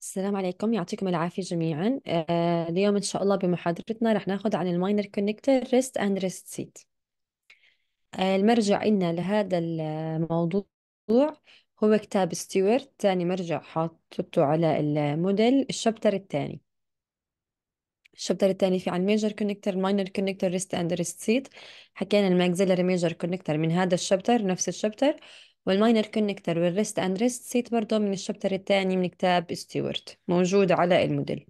السلام عليكم، يعطيكم العافية جميعا. اليوم إن شاء الله بمحاضرتنا رح ناخذ عن الماينر كونكتور ريست أند ريست سيت. المرجع إلنا لهذا الموضوع هو كتاب ستيوارت، ثاني مرجع حاطته على الموديل. الشابتر الثاني في عن ميجر كونكتور، ماينر كونكتور، ريست أند ريست سيت. حكينا الماكسيلري ميجر كونكتور من هذا الشابتر، نفس الشابتر، والماينر كونكتور والريست أند ريست سيت برضه من الشابتر الثاني من كتاب ستيوارت، موجود على الموديل.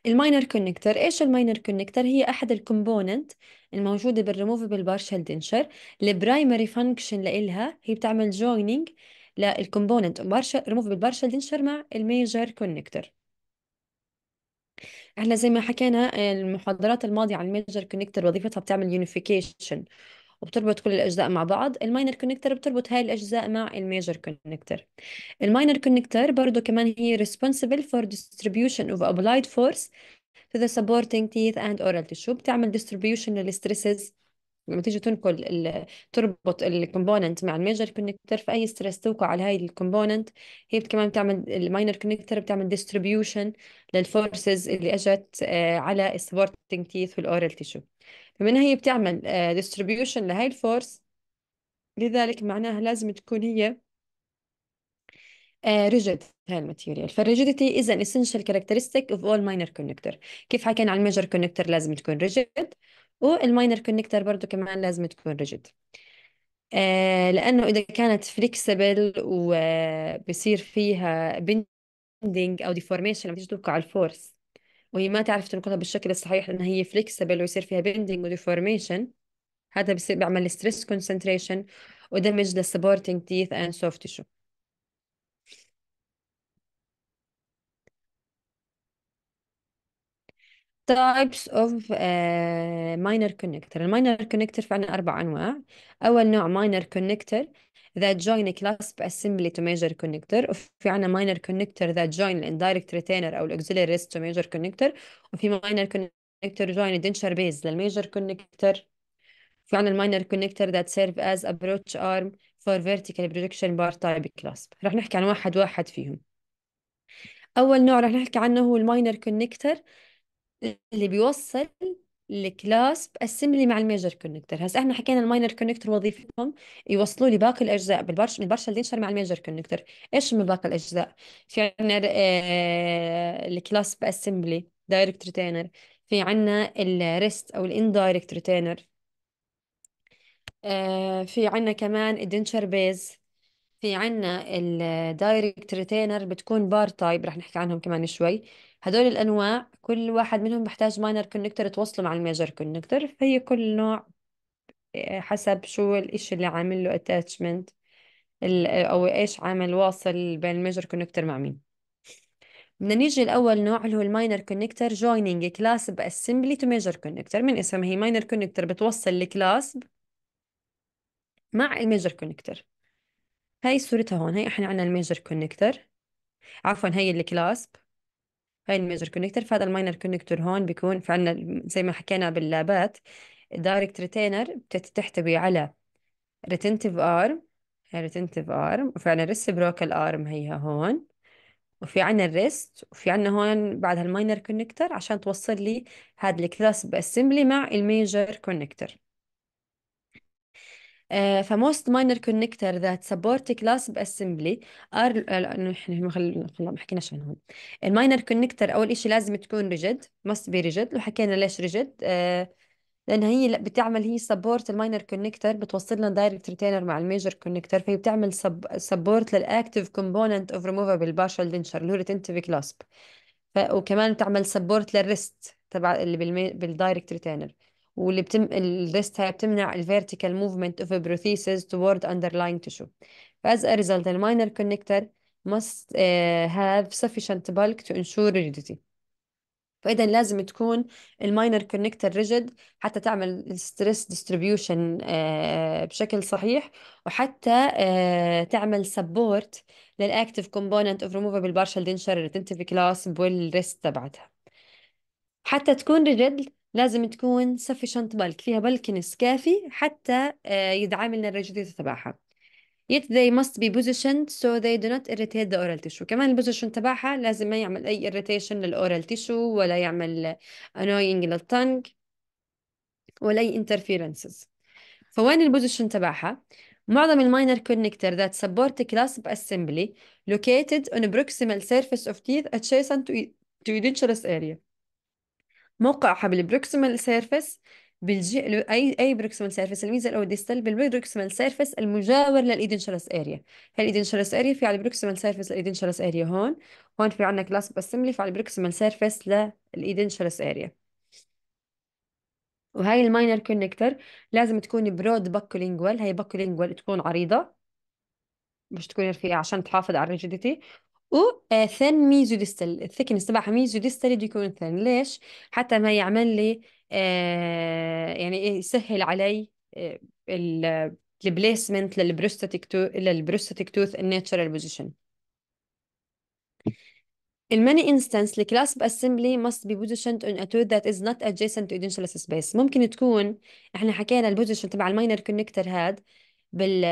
الماينر كونكتور، ايش الماينر كونكتور؟ هي احد الكومبوننت الموجوده بالريموفبل بارشل دينشر. البرايمري فانكشن لإلها هي بتعمل جويننج للكومبوننت ريموفبل بارشل دينشر مع الميجر كونكتور. احنا زي ما حكينا المحاضرات الماضيه عن الميجر كونكتور، وظيفتها بتعمل يونيفيكيشن وبتربط كل الاجزاء مع بعض. الماينر كونكتور بتربط هاي الاجزاء مع الميجر كونكتور. الماينر كونكتور برضو كمان هي responsible for distribution of applied force to the supporting teeth and oral tissue. بتعمل distribution للستريسز لما تيجي تربط الكومبوننت مع الميجر كونكتور، في اي ستريس توقع على هاي الكومبوننت هي كمان بتعمل الماينر كونكتور، بتعمل distribution للفورسز اللي اجت على السبورتنج تيث والاورال تيشو. فمنها هي بتعمل distribution لهاي الفورس، لذلك معناها لازم تكون هي ريجيد. هاي الماتيريال، فالريجيديتي is an essential characteristic of all minor connector. كيف حكينا عن الميجر كونكتور لازم تكون ريجيد، والماينر كونكتور برضو كمان لازم تكون ريجيد. لأنه إذا كانت فليكسبل وبصير فيها بندنج أو ديفورميشن لما تيجي توقع على الفورس وهي ما تعرف تنقلها بالشكل الصحيح لأنها هي فليكسبل ويصير فيها بندنج وديفورميشن، هذا بصير بيعمل ستريس كونسنتريشن ودمج للسبورتنج تيث اند سوفت تيشو. types of minor connector. الماينر كونكتور في عنا 4 أنواع. أول نوع minor connector that join a clasp assembly to major connector، وفي عنا minor connector that join an indirect retainer أو auxiliary wrist to major connector، وفي minor connector join a denture base للميجر connector. في عنا minor connector that serve as approach arm for vertical projection bar type clasp. رح نحكي عن واحد واحد فيهم. أول نوع رح نحكي عنه هو الماينر كونكتور اللي بيوصل الكلاسب اسمبلي مع الميجر كونكتور. هسه احنا حكينا الماينر كونكتور وظيفتهم يوصلوا لي باقي الاجزاء من البارشل دينشر مع الميجر كونكتور. ايش من باقي الاجزاء؟ في عندنا الكلاسب اسمبلي دايركت ريتينر، في عندنا الريست او الاندايركت ريتينر، في عندنا كمان الدنشر بيز، في عنا الدايركت ريتينر بتكون بار تايب رح نحكي عنهم كمان شوي. هدول الأنواع كل واحد منهم بحتاج ماينر كونكتور توصله مع الميجر كونكتور، فهي كل نوع حسب شو الإشي اللي عامل له اتاتشمنت أو إيش عامل واصل بين الميجر كونكتور مع مين. بدنا نيجي لأول نوع اللي هو الماينر كونكتور جوينينج كلاس باسمبلي تو ميجر كونكتور. من اسمها هي ماينر كونكتور بتوصل الكلاس مع الميجر كونكتور. هاي صورتها هون، هاي احنا عنا الميجر كونكتور، عفوا هي الكلاسب، هاي الميجر كونكتور. فهذا الماينر كونكتور هون بيكون في عنا زي ما حكينا باللابات دايركت ريتينر بتحتوي على ريتنتيف ارم، هي ريتنتيف ارم، وفي عنا ريسبروكال ارم هيها هون، وفي عنا الريست، وفي عنا هون بعد الماينر كونكتور عشان توصل لي هذا الكلاسب اسمبلي مع الميجر كونكتور. فموست ماينر كونكتور ذات سبورت كلاسب اسمبلي ار، نحن ما حكيناش عنهم. الماينر كونكتور اول شيء لازم تكون ريجيد، ماست بي ريجيد. وحكينا ليش ريجيد، لان هي بتعمل هي سبورت. الماينر كونكتور بتوصل لنا دايركت ريتينر مع الميجر كونكتور، فهي بتعمل سبورت للاكتيف كومبوننت اوف ريموفابل بارشال دنشر اللي هو ريتنتيف كلاسب. وكمان بتعمل سبورت للريست تبع اللي بالدايركت ريتينر، واللي الريست هاي بتمنع الفيرتيكال موفمنت اوف بروثيسز toward underlying tissue. As a result, the minor connector must have sufficient bulk to ensure rigidity. فإذا لازم تكون الماينر كونكتور ريجيد حتى تعمل الستريس ديستريبيوشن بشكل صحيح، وحتى تعمل سبورت للاكتيف كومبوننت اوف ريموفبل بارشال دينشر ريتنتيف كلاس والريست تبعتها. حتى تكون ريجيد لازم تكون sufficient bulk، فيها بلكنس كافي حتى يدعم لنا الريجيديتي تبعها. yet they must be positioned so they do not irritate the oral tissue. كمان البوزيشن تبعها لازم ما يعمل أي irritation للأورال tissue، ولا يعمل annoying للtongue، ولا أي interferences. فوين البوزيشن تبعها؟ معظم الماينر connector that support clasp assembly located on a proximal surface of teeth adjacent to edentulous area. موقعها بالبروكسيمال سيرفيس، اي بروكسيمال سيرفيس، الميزل او الديستال بالبروكسيمال سيرفيس المجاور للايدنشالس اريا. هالايدنشالس اريا في على البروكسيمال سيرفيس للايدنشالس اريا هون. هون في عندنا كلاسب اسمبلي في على البروكسيمال سيرفيس للايدنشالس اريا. وهاي الماينر كونكتور لازم تكون برود باكولينجوال، هي باكولينجوال تكون عريضة مش تكون رفيعة عشان تحافظ على الريجيديتي. و ثين ميزو ديستال، الثيكنس تبعها ميزو ديستال بده يكون ثين. ليش؟ حتى ما يعمل لي يعني إيه، يسهل علي البليسمنت للبروستاتيك توث الناتشرال بوزيشن. In many instances, the clasp assembly must be positioned on a tooth that is not adjacent to edentulous space. ممكن تكون، احنا حكينا البوزيشن تبع الماينر كونكتور هاد بال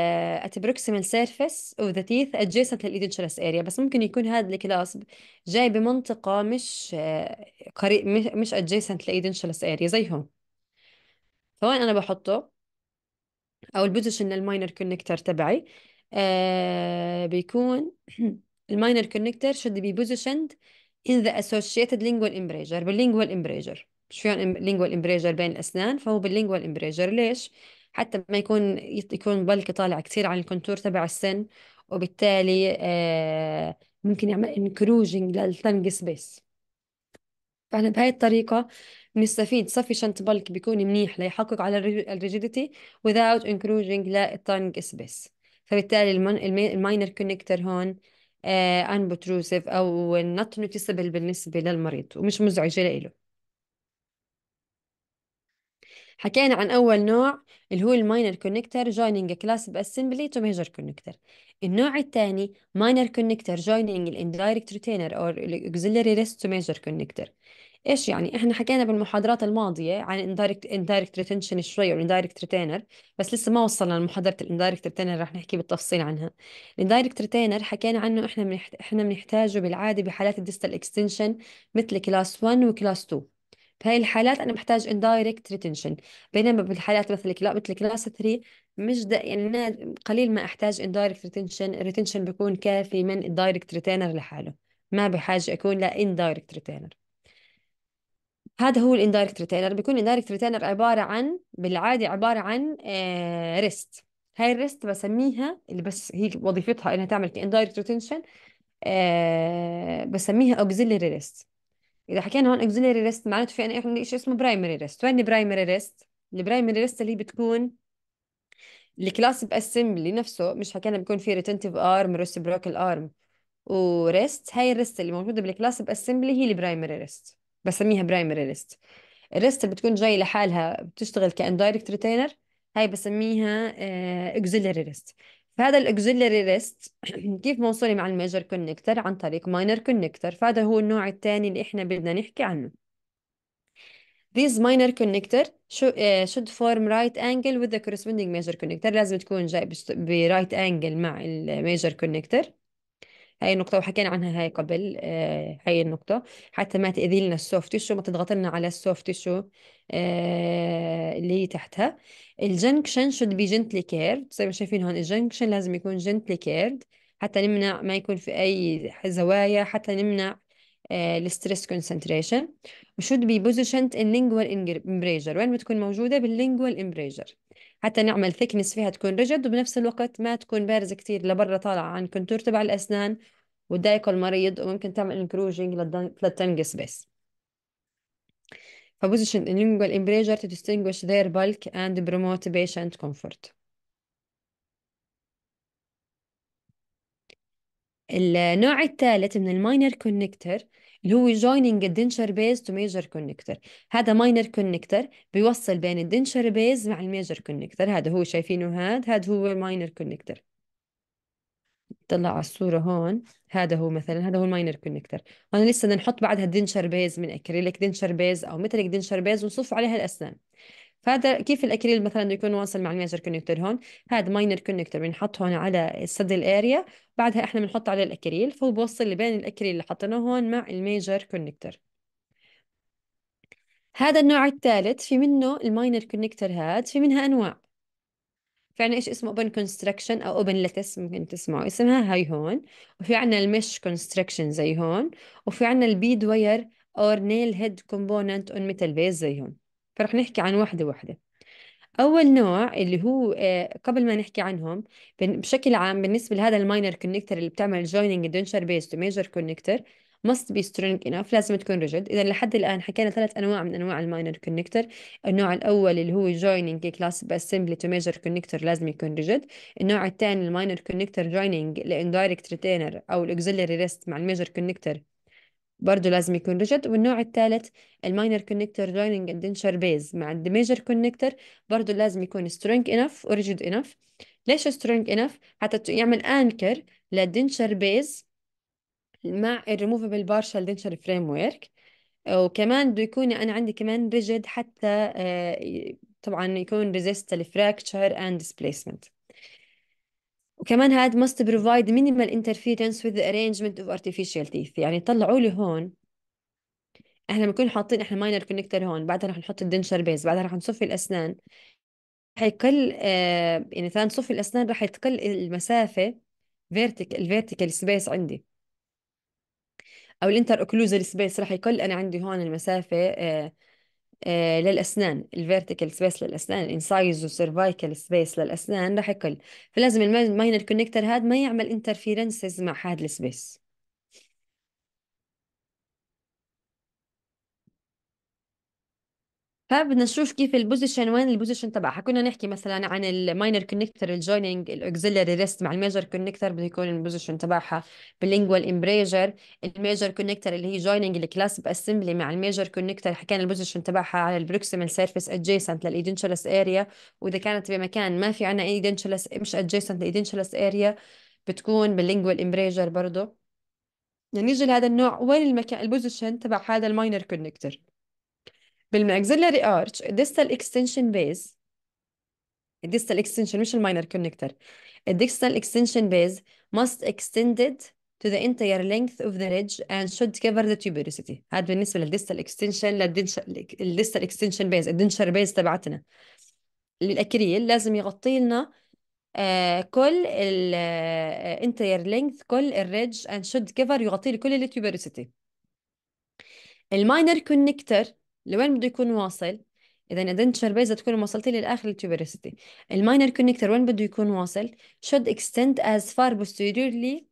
at proximal surface of the teeth adjacent للإيدنشلس area، بس ممكن يكون هذا الكلاسب جاي بمنطقة مش قريب، مش adjacent للإيدنشلس area زي هون. فوين أنا بحطه؟ او البوزيشن للماينر كونكتور تبعي بيكون الماينر كونكتور should be positioned in the associated lingual embrasure، بالlingual embrasure. مش فيهم lingual embrasure بين الأسنان، فهو بالlingual embrasure. ليش؟ حتى ما يكون يكون بلك طالع كثير عن الكونتور تبع السن، وبالتالي ممكن يعمل انكروجينج للتنج سبيس. فاحنا بهاي الطريقة بنستفيد sufficient bulk بيكون منيح ليحقق على الريجيديتي without encouraging للtongue space. فبالتالي الماينر كونكتور هون unobtrusive أو not noticeable بالنسبة للمريض ومش مزعجة لإله. حكينا عن أول نوع اللي هو الماينر كونكتور joining a clasp assembly to major connector. النوع الثاني minor connector joining ال indirect retainer or auxiliary wrist to major connector. ايش يعني؟ احنا حكينا بالمحاضرات الماضيه عن اندايركت ريتنشن شوي والاندايركت ريتينر، بس لسه ما وصلنا لمحاضره الاندايركت ريتينر، رح نحكي بالتفصيل عنها. الاندايركت ريتينر حكينا عنه احنا بنحتاجه بالعاده بحالات الديستال اكستنشن مثل كلاس 1 وكلاس 2. بهاي الحالات انا بحتاج اندايركت ريتنشن، بينما بالحالات مثل كلاس 3 مش يعني قليل ما احتاج اندايركت ريتنشن. الريتنشن بيكون كافي من الدايركت ريتينر لحاله، ما بحاجه اكون لا اندايركت ريتينر. هذا هو الاندايركت ريتينر. بيكون الاندايركت ريتينر عباره عن، بالعاده عباره عن ريست. هاي الريست بسميها، اللي بس هي وظيفتها انها تعمل كاندايركت ريتنشن، بسميها اوكسيلري ريست. اذا حكينا هون اوكسيلري ريست معناته في عندنا شيء اسمه برايمري ريست. وين البرايمري ريست؟ البرايمري ريست اللي بتكون الكلاسب اسمبلي نفسه، مش حكينا بيكون في ريتنتيف ارم ريسبروكال ارم وريست. هاي الريست اللي موجوده بالكلاسب اسمبلي هي البرايمري ريست، بسميها برايمري ريست. الريست اللي بتكون جاي لحالها بتشتغل كاندايركت ريتينر، هاي بسميها اوكسيلري ريست. فهذا الاوكسيلري ريست كيف موصولي مع الميجر كونكتور؟ عن طريق ماينر كونكتور. فهذا هو النوع الثاني اللي احنا بدنا نحكي عنه. These minor connector should form right angle with the corresponding major connector. لازم تكون جاي برايت انجل مع الميجر كونكتور. هاي النقطة وحكينا عنها هاي قبل، هاي النقطة حتى ما تأذي لنا السوفت تيشو، ما تضغط لنا على السوفت تيشو اللي هي تحتها. الجنكشن should be gently curved. زي ما شايفين هون الجنكشن لازم يكون gently curved حتى نمنع ما يكون في أي زوايا، حتى نمنع الستريس concentration. should be positioned in lingual embrasure. وين بتكون موجودة؟ بالlingual embrasure حتى نعمل thickness فيها تكون ريجد، وبنفس الوقت ما تكون بارزة كتير لبرا طالعة عن كونتور تبع الأسنان وتضايق المريض، وممكن تعمل انكروجينج للتنج سبيس. فبوزيشن lingual embrasure to distinguish their bulk and promote patient comfort. النوع الثالث من الماينر كونكتور اللي هو joining الدنشر بيز to major connector. هذا ماينر كونكتور بيوصل بين الدنشر بيز مع الميجر كونكتور. هذا هو شايفينه، هذا هو الماينر كونكتور. طلع على الصورة هون، هذا هو مثلا، هذا هو الماينر كونكتور. أنا لسه بدنا نحط بعدها دنشر بيز من أكريليك دنشر بيز أو ميتاليك دنشر بيز ونصف عليها الأسنان. فهذا كيف الاكريل مثلا بده يكون واصل مع الميجر كونكتور هون. هذا ماينر كونكتور بنحط هون على السد اريا، بعدها احنا بنحط عليه الاكريل، فهو بوصل اللي بين الاكريل اللي حطيناه هون مع الميجر كونكتور. هذا النوع الثالث في منه الماينر كونكتور، هاد في منها انواع. في عنا ايش اسمه اوبن كونستراكشن او اوبن لاتس، ممكن تسمعوا اسمها هاي هون. وفي عنا المش كونستراكشن زي هون. وفي عنا البيد وير اور نيل هيد كومبوننت اون ميتال بيز زي هون. فرح نحكي عن واحدة واحدة. أول نوع اللي هو قبل ما نحكي عنهم، بشكل عام بالنسبة لهذا الماينر كونكتور اللي بتعمل joining الدنشر بيز تو ميجر كونكتور must be strong enough، لازم تكون ريجد. إذا لحد الآن حكينا ثلاث أنواع من أنواع الماينر كونكتور. النوع الأول اللي هو joining class assembly to measure connector لازم يكون ريجد. النوع الثاني الماينر كونكتور joining indirect retainer أو الauxiliary rest مع الميجر كونكتور برضه لازم يكون ريجد. والنوع الثالث الماينر كونكتور جويننج الدنشر بيز مع الميجر كونكتور برضه لازم يكون سترونج انف وريجد انف. ليش سترونج انف؟ حتى يعمل انكر للدنشر بيز مع الريموفبل بارشال دنشر فريم ورك. وكمان بده يكون انا عندي كمان ريجد حتى طبعا يكون ريزيست للفراكتشر اند ديسبيسمنت. وكمان هاد must provide minimal interference with the arrangement of artificial teeth. يعني طلعوا لي هون احنا بنكون حاطين احنا ماينر كونكتور هون، بعدها رح نحط الدنشر بيز، بعدها رح نصفي الاسنان. حيقل يعني ثاني نصفي الاسنان رح يتقل المسافه، الفيرتيكال سبيس عندي، او الانتر اوكلوزال سبيس رح يقل. انا عندي هون المسافه للاسنان، الفيرتيكال سبيس للاسنان، الانسايز والسيرفايكال سبيس للاسنان رح يقل. فلازم الماينر كونكتور هذا ما يعمل انترفيرنسز مع هذا السبيس. فبدنا نشوف كيف البوزيشن، وين البوزيشن تبعها. كنا نحكي مثلا عن الماينر كونكتور الجويننج الاوكسيلري ريست مع الميجر كونكتور بده يكون البوزيشن تبعها باللينجوال امبريجر. الميجر كونكتور اللي هي جويننج الكلاسب اسمبلي مع الميجر كونكتور حكينا البوزيشن تبعها على البروكسيمال سيرفيس ادجيسنت للايدنشلس اريا. واذا كانت بمكان ما في عنا ايدنشلس مش ادجيسنت للايدنشلس اريا بتكون باللينجوال امبريجر برضه. يعني نيجي لهذا النوع، وين المكان البوزيشن تبع هذا الماينر كونكتور؟ بالماكسيلاري ارش الديستال اكستنشن بيز. الديستال اكستنشن مش الماينر كونكتور. الديستال اكستنشن بيز must extended to the entire length of the ridge and should cover the tuberosity. هذا بالنسبة للديستال اكستنشن الديستال اكستنشن بيز الدنشر بيز تبعتنا الأكريل لازم يغطي لنا كل ال entire length كل الريدج and should cover يغطي لي كل التوبرosity. الماينر كونكتور لوين بده يكون واصل؟ اذا الدنتشر بيز تكون وصلت لي لاخر التوبرسيتي. الماينر كونكتور وين بده يكون واصل؟ should extend as far posteriorly.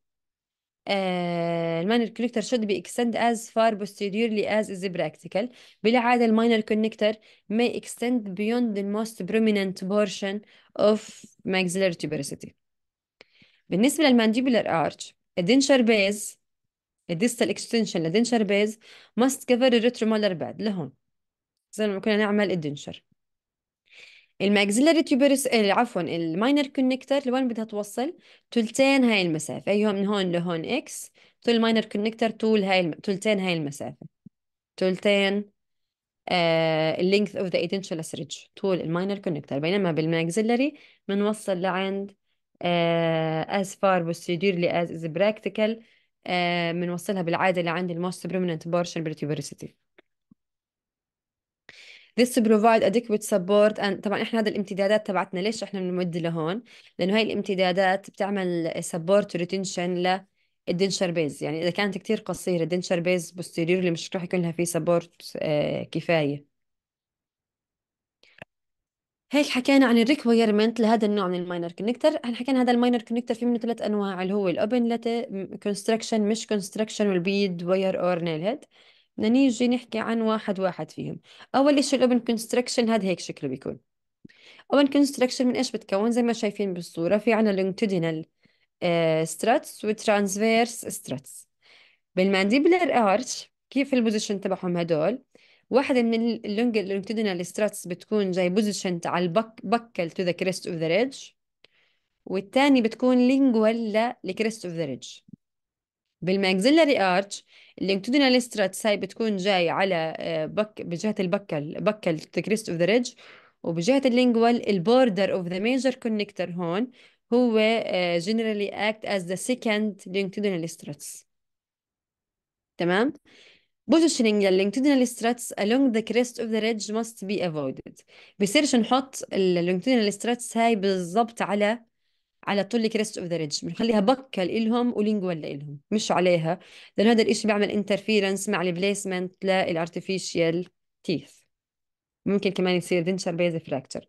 الماينر كونكتور should be extend as far posteriorly as is practical. بالعادة الماينر كونكتور may extend beyond the most prominent portion of maxillary tuberosity. بالنسبة للمانديبولار arch الدنشر بيز الديستال اكستنشن للدنشر بيز must cover الريترومولر بعد لهون زي ما كنا نعمل الدنشر. الماكسيلاري تيوبرس عفوا الماينر كونكتور لوين بدها توصل؟ تلتين هاي المسافة، أيوة من هون لهون إكس. طول الماينر كونكتور طول هاي تلتين هاي المسافة. تلتين اللينث اوف ذا ايدنشلس ريدج طول الماينر كونكتور. بينما بالماكسيلاري بنوصل لعند as far posteriorly as is practical. بنوصلها بالعادة لعند الموست prominent portion بالتيوبرسيتي. This provide adequate support and طبعا احنا هذا الامتدادات تبعتنا ليش احنا بنمد لهون؟ لانه هاي الامتدادات بتعمل support retention للدنشر بيز. يعني اذا كانت كتير قصيرة الدنشر بيز posteriorly مش راح يكون لها في support كفاية. هيك حكينا عن الريكويرمنت لهذا النوع من الماينر كونكتور. احنا حكينا هذا الماينر كونكتور في منه ثلاث انواع اللي هو الاوبن لاتي كونستراكشن مش كونستراكشن والبيد واير اور نيل هيد. بدنا نيجي نحكي عن واحد واحد فيهم. اول شيء الاوبن كونستراكشن هذا هيك شكله بيكون. اوبن كونستراكشن من ايش بتكون؟ زي ما شايفين بالصورة في عنا لونجتودينال ستراتس وترانسفيرس ستراتس. بالمانديبلر ارش كيف البوزيشن تبعهم هدول؟ واحدة من اللونجتودينال ستراتس بتكون جاي بوزيشن على بكل تو ذا كريست اوف ذا ريدج، والثاني بتكون لينجوال لكريست اوف ذا ريدج. بالماكسيلاري ارش اللونجتودينال ستراتس هاي بتكون جاي على بجهة بكل تو ذا كريست اوف ذا ريدج، وبجهة اللينجوال البوردر اوف ذا ميجر كونكتور هون هو generally act as the second longitudinal struts. تمام. positioning longitudinal struts along the crest of the ridge must be avoided. بصيرش نحط longitudinal struts هاي بالضبط على طول كريست اوف ذا ريدج، بنخليها بكل إلهم ولينجوال لإلهم مش عليها، لأن هذا الإشي بيعمل انترفيرنس مع البليسمنت للارتفيشال تيث، ممكن كمان يصير دنشر بيز فراكتشر.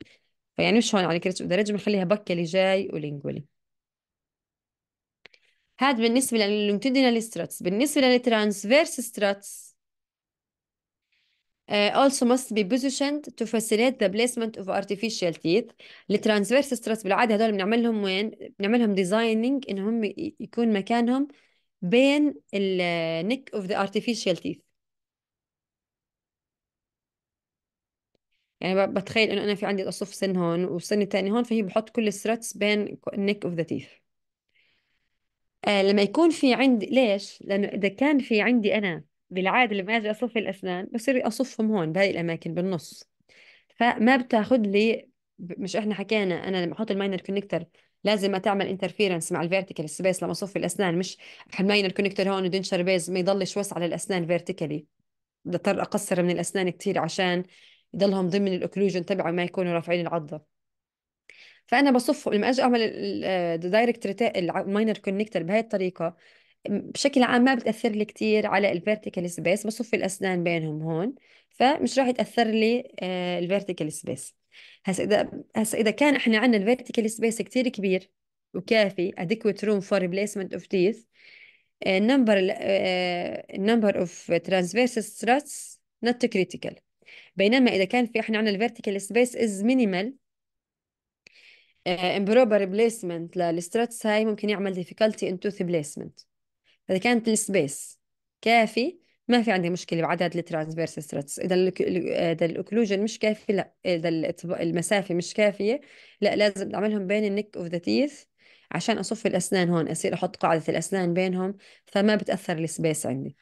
فيعني مش هون على كريست اوف ذا ريدج، بنخليها بكلي جاي ولينجولي. هذا بالنسبة لللونجيتودينال ستراتس. بالنسبة للترانسفيرس ستراتس also must be positioned to facilitate the placement of artificial teeth. الترانسفيرس ستراتس بالعادة هدول بنعملهم وين؟ بنعملهم ديزايننج إنهم يكون مكانهم بين النك اوف ذا artificial teeth. يعني بتخيل انه انا في عندي اصف سن هون والسن الثاني هون، فهي بحط كل الستراتس بين النك اوف ذا تيث. لما يكون في عندي، ليش؟ لانه اذا كان في عندي انا بالعاده لما اجي اصف الاسنان بصير اصفهم هون بهذه الاماكن بالنص، فما بتاخذ لي مش احنا حكينا انا لما احط الماينر كونكتر لازم ما تعمل انترفيرنس مع الفيرتيكال سبيس لما اصف الاسنان، مش الماينر كونكتر هون ودنشر بيز ما يضلش وسع على الاسنان فيرتيكالي، بدي اضطر اقصر من الاسنان كثير عشان يضلهم ضمن الاوكلوجن تبعه ما يكونوا رافعين العضه. فانا بصف لما اجي اعمل الدايركت الماينر كونكتر بهي الطريقه بشكل عام ما بتاثر لي كثير على الفيرتيكال سبيس، بصف الاسنان بينهم هون فمش راح يتاثر لي الفيرتيكال سبيس. هسا اذا كان احنا عندنا الفيرتيكال سبيس كثير كبير وكافي adequate room for replacement of teeth, number of transverse struts not critical. بينما إذا كان في إحنا عندنا الفيرتيكال سبيس is minimal, improper placement للستراتس هاي ممكن يعمل difficulty in tooth placement. إذا كانت السبيس كافي ما في عندي مشكلة بعدد الترانسفيرس ستراتس. إذا الأوكلوجن مش كافي، لا إذا المسافة مش كافية، لا لازم أعملهم بين النك أوف ذا تيث عشان أصف الأسنان هون، أصير أحط قاعدة الأسنان بينهم فما بتأثر السبيس عندي.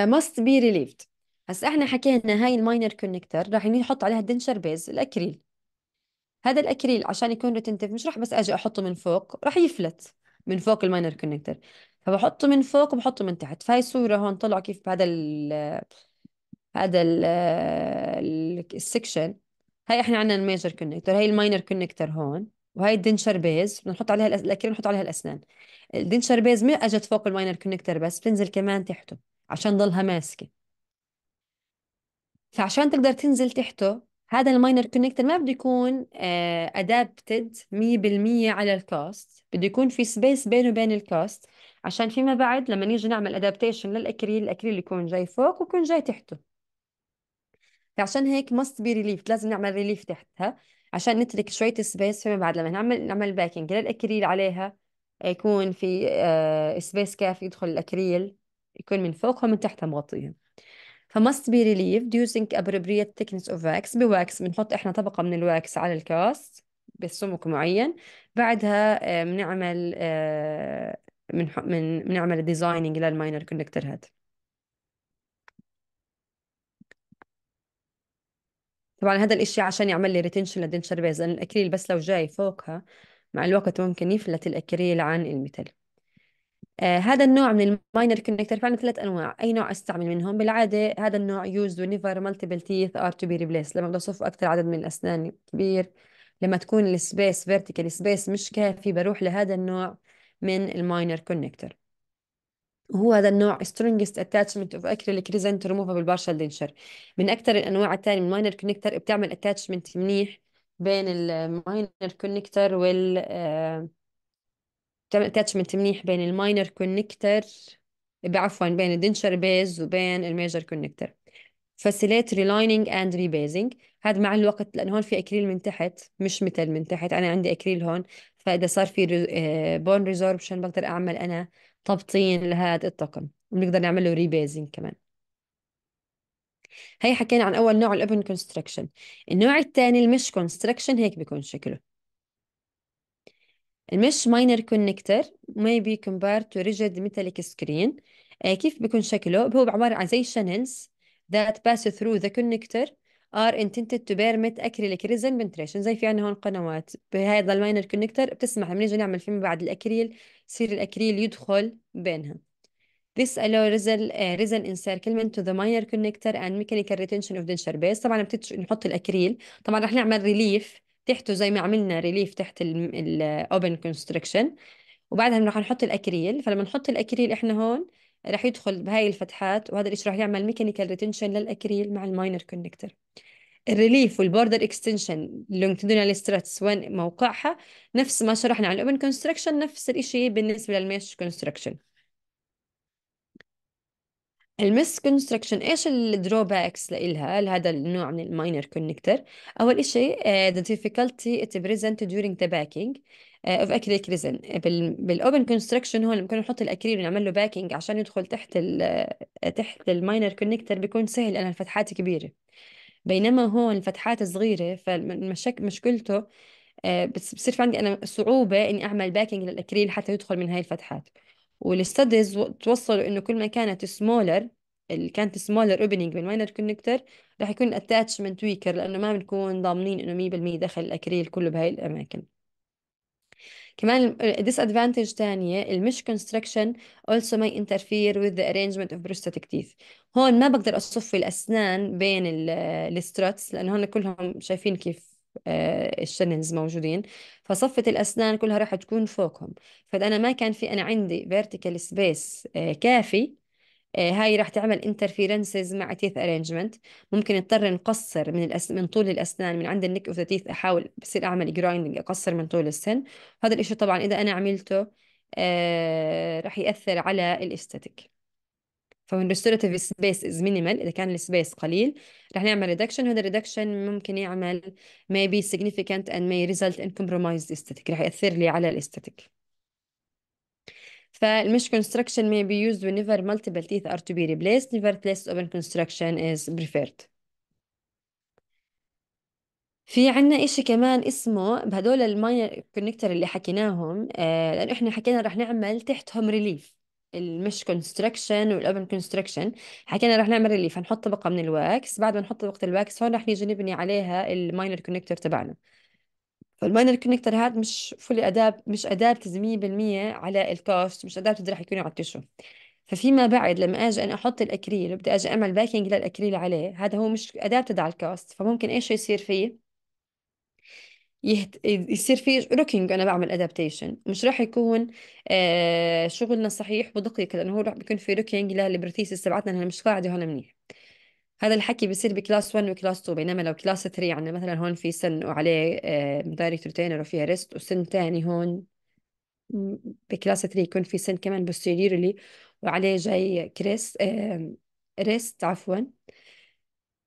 must be relieved. هسا احنا حكينا هاي الماينر كونكتر راح نحط عليها الدنشر بيز الأكريل. هذا الأكريل عشان يكون ريتنتيف مش راح بس أجي أحطه من فوق، راح يفلت من فوق الماينر كونكتر، فبحطه من فوق وبحطه من تحت. فهي الصورة هون طلع كيف بهذا ال السكشن. هاي احنا عندنا الميجر كونكتر، هاي الماينر كونكتر هون، وهي الدنشر بيز بنحط عليها الأكريل بنحط عليها الأسنان. الدنشر بيز ما اجت فوق الماينر كونكتر بس بتنزل كمان تحته عشان ضلها ماسكة. فعشان تقدر تنزل تحته هذا الماينر كونكتور ما بده يكون ادابتد 100% على الكاست، بده يكون في سبيس بينه وبين الكاست عشان فيما بعد لما نيجي نعمل ادابتيشن للاكريل، الاكريل يكون جاي فوق ويكون جاي تحته. فعشان هيك ماست بي ريليف، لازم نعمل ريليف تحتها عشان نترك شوية سبيس فيما بعد لما نعمل باكينج للاكريل عليها يكون في سبيس كافي يدخل الاكريل، يكون من فوقها ومن تحتها مغطيها. ف must be relieved using appropriate thickness of wax. بواكس بنحط احنا طبقة من الواكس على الكاست بسمك معين، بعدها بنعمل بنعمل ديزايننج للماينر كونكتور هذا. طبعا هذا الاشي عشان يعمل لي ريتنشن للدنشر بيز، لان الاكريل بس لو جاي فوقها مع الوقت ممكن يفلت الاكريل عن الميتال. هذا النوع من الماينر كونكتور فعلا ثلاث انواع، اي نوع استعمل منهم؟ بالعاده هذا النوع used whenever multiple teeth are to be replaced، لما بدي اصف اكثر عدد من الاسنان كبير، لما تكون السبيس فيرتيكال سبيس مش كافي بروح لهذا النوع من الماينر كونكتور. وهو هذا النوع strongest attachment of acrylic resin to removable partial denture. من اكثر الانواع الثانيه من الماينر كونكتور بتعمل attachment منيح بين الماينر كونكتور بتعمل اتاتشمنت منيح بين الماينر كونكتر، عفوا بين الدنشر بيز وبين الميجر كونكتر. فاسيليت ريلايننج اند ريبيزنج. هذا مع الوقت لانه هون في اكريل من تحت مش مثل من تحت، انا عندي اكريل هون، فاذا صار في بون ريزوربشن بقدر اعمل انا تبطين لهذا الطقم، وبنقدر نعمل له ريبيزنج كمان. هي حكينا عن اول نوع الاوبن كونستراكشن. النوع الثاني المش كونستراكشن هيك بيكون شكله. المش ماينر كونكتر may be compared to rigid metallic screen. كيف بيكون شكله؟ هو عبارة عن زي شانلز that pass through the connector are intended to permit acrylic resin penetration. زي في عنا هون قنوات بهذا الماينر كونكتور بتسمح لما نيجي نعمل فيما بعد الأكريل يصير الأكريل يدخل بينها. This allow resin encirclement to the minor connector and mechanical retention of denture base. طبعا نحط الأكريل، طبعا رح نعمل ريليف تحته زي ما عملنا ريليف تحت الأوبن كونستركشن، وبعدها رح نحط الأكريل. فلما نحط الأكريل إحنا هون رح يدخل بهاي الفتحات، وهذا الإشي رح يعمل ميكانيكال ريتنشن للأكريل مع الماينر كونكتور. الريليف والبوردر اكستنشن لونجتيدونال ستراتس وين موقعها نفس ما شرحنا عن الأوبن كونستركشن، نفس الإشي بالنسبة للميش كونستركشن. المس كونستراكشن ايش الدروباكس لإلها لهذا النوع من الماينر كونكتور؟ اول إشي the difficulty it present during the backing of acrylic resin. بالاوبن كونستراكشن هون لما كنا نحط الاكريل ونعمل له باكينج عشان يدخل تحت تحت الماينر كونكتور بيكون سهل لان الفتحات كبيره، بينما هون الفتحات صغيره فمشكلته بصير في عندي انا صعوبه اني اعمل باكينج للاكريل حتى يدخل من هاي الفتحات. والستديز توصلوا انه كل ما كانت سمولر، اللي كانت سمولر اوبننج من ماينر كونكتور راح يكون الاتاتشمنت ويكر، لانه ما بنكون ضامنين انه 100% دخل الاكريل كله بهاي الاماكن. كمان disadvantage تانية المش construction also may interfere with the arrangement of prosthetic teeth. هون ما بقدر أصفي الأسنان بين الستراتس لأنه هون كلهم شايفين كيف الشننز موجودين، فصفة الأسنان كلها راح تكون فوقهم. فإذا أنا ما كان في أنا عندي vertical space كافي، هاي راح تعمل انترفيرنسز مع تيث ارينجمنت. ممكن اضطر نقصر من طول الاسنان من عند النك اوف ذا تيث، احاول بصير اعمل جرايندنج اقصر من طول السن. هذا الاشي طبعا اذا انا عملته راح ياثر على الاستاتيك. فوين restorative space is minimal إذا كان السبيس قليل رح نعمل reduction. هذا الريدكشن ممكن يعمل maybe significant and may result in compromised aesthetic، رح يأثر لي على الاستاتيك. فالمش construction may be used whenever multiple teeth are to be replaced. Nevertheless, open construction is preferred. في عنا إشي كمان اسمه بهدول الماينر كونكتور اللي حكيناهم لأنه إحنا حكينا رح نعمل تحتهم ريليف. المش كونستراكشن والأوبن كونستراكشن حكينا رح نعمل ريليف، هنحط طبقة من الواكس، بعد ما نحط طبقة الواكس هون رح نيجي نبني عليها الماينر كونكتور تبعنا. فالماينر كونكتور هاد مش فولي أداة، مش أداة 100% على الكاست، مش أداة رح يكونوا على التشو. ففيما بعد لما اجي انا احط الاكريل وبدي اجي اعمل باكينج للاكريل عليه، هذا هو مش اداة تدعى الكاست، فممكن ايش يصير فيه يصير فيه روكينج. انا بعمل ادابتيشن مش راح يكون شغلنا صحيح ودقيق، لانه هو راح بيكون في روكينج للبروثيسس تبعتنا انها مش قاعده هون منيح. هذا الحكي بيصير بكلاس 1 وكلاس 2، بينما لو كلاس 3 عندنا مثلا هون في سن وعليه دايركت ريتينر وفيها ريست، وسن تاني هون بكلاس 3 يكون في سن كمان posteriorly وعليه جاي كريس ريست عفوا.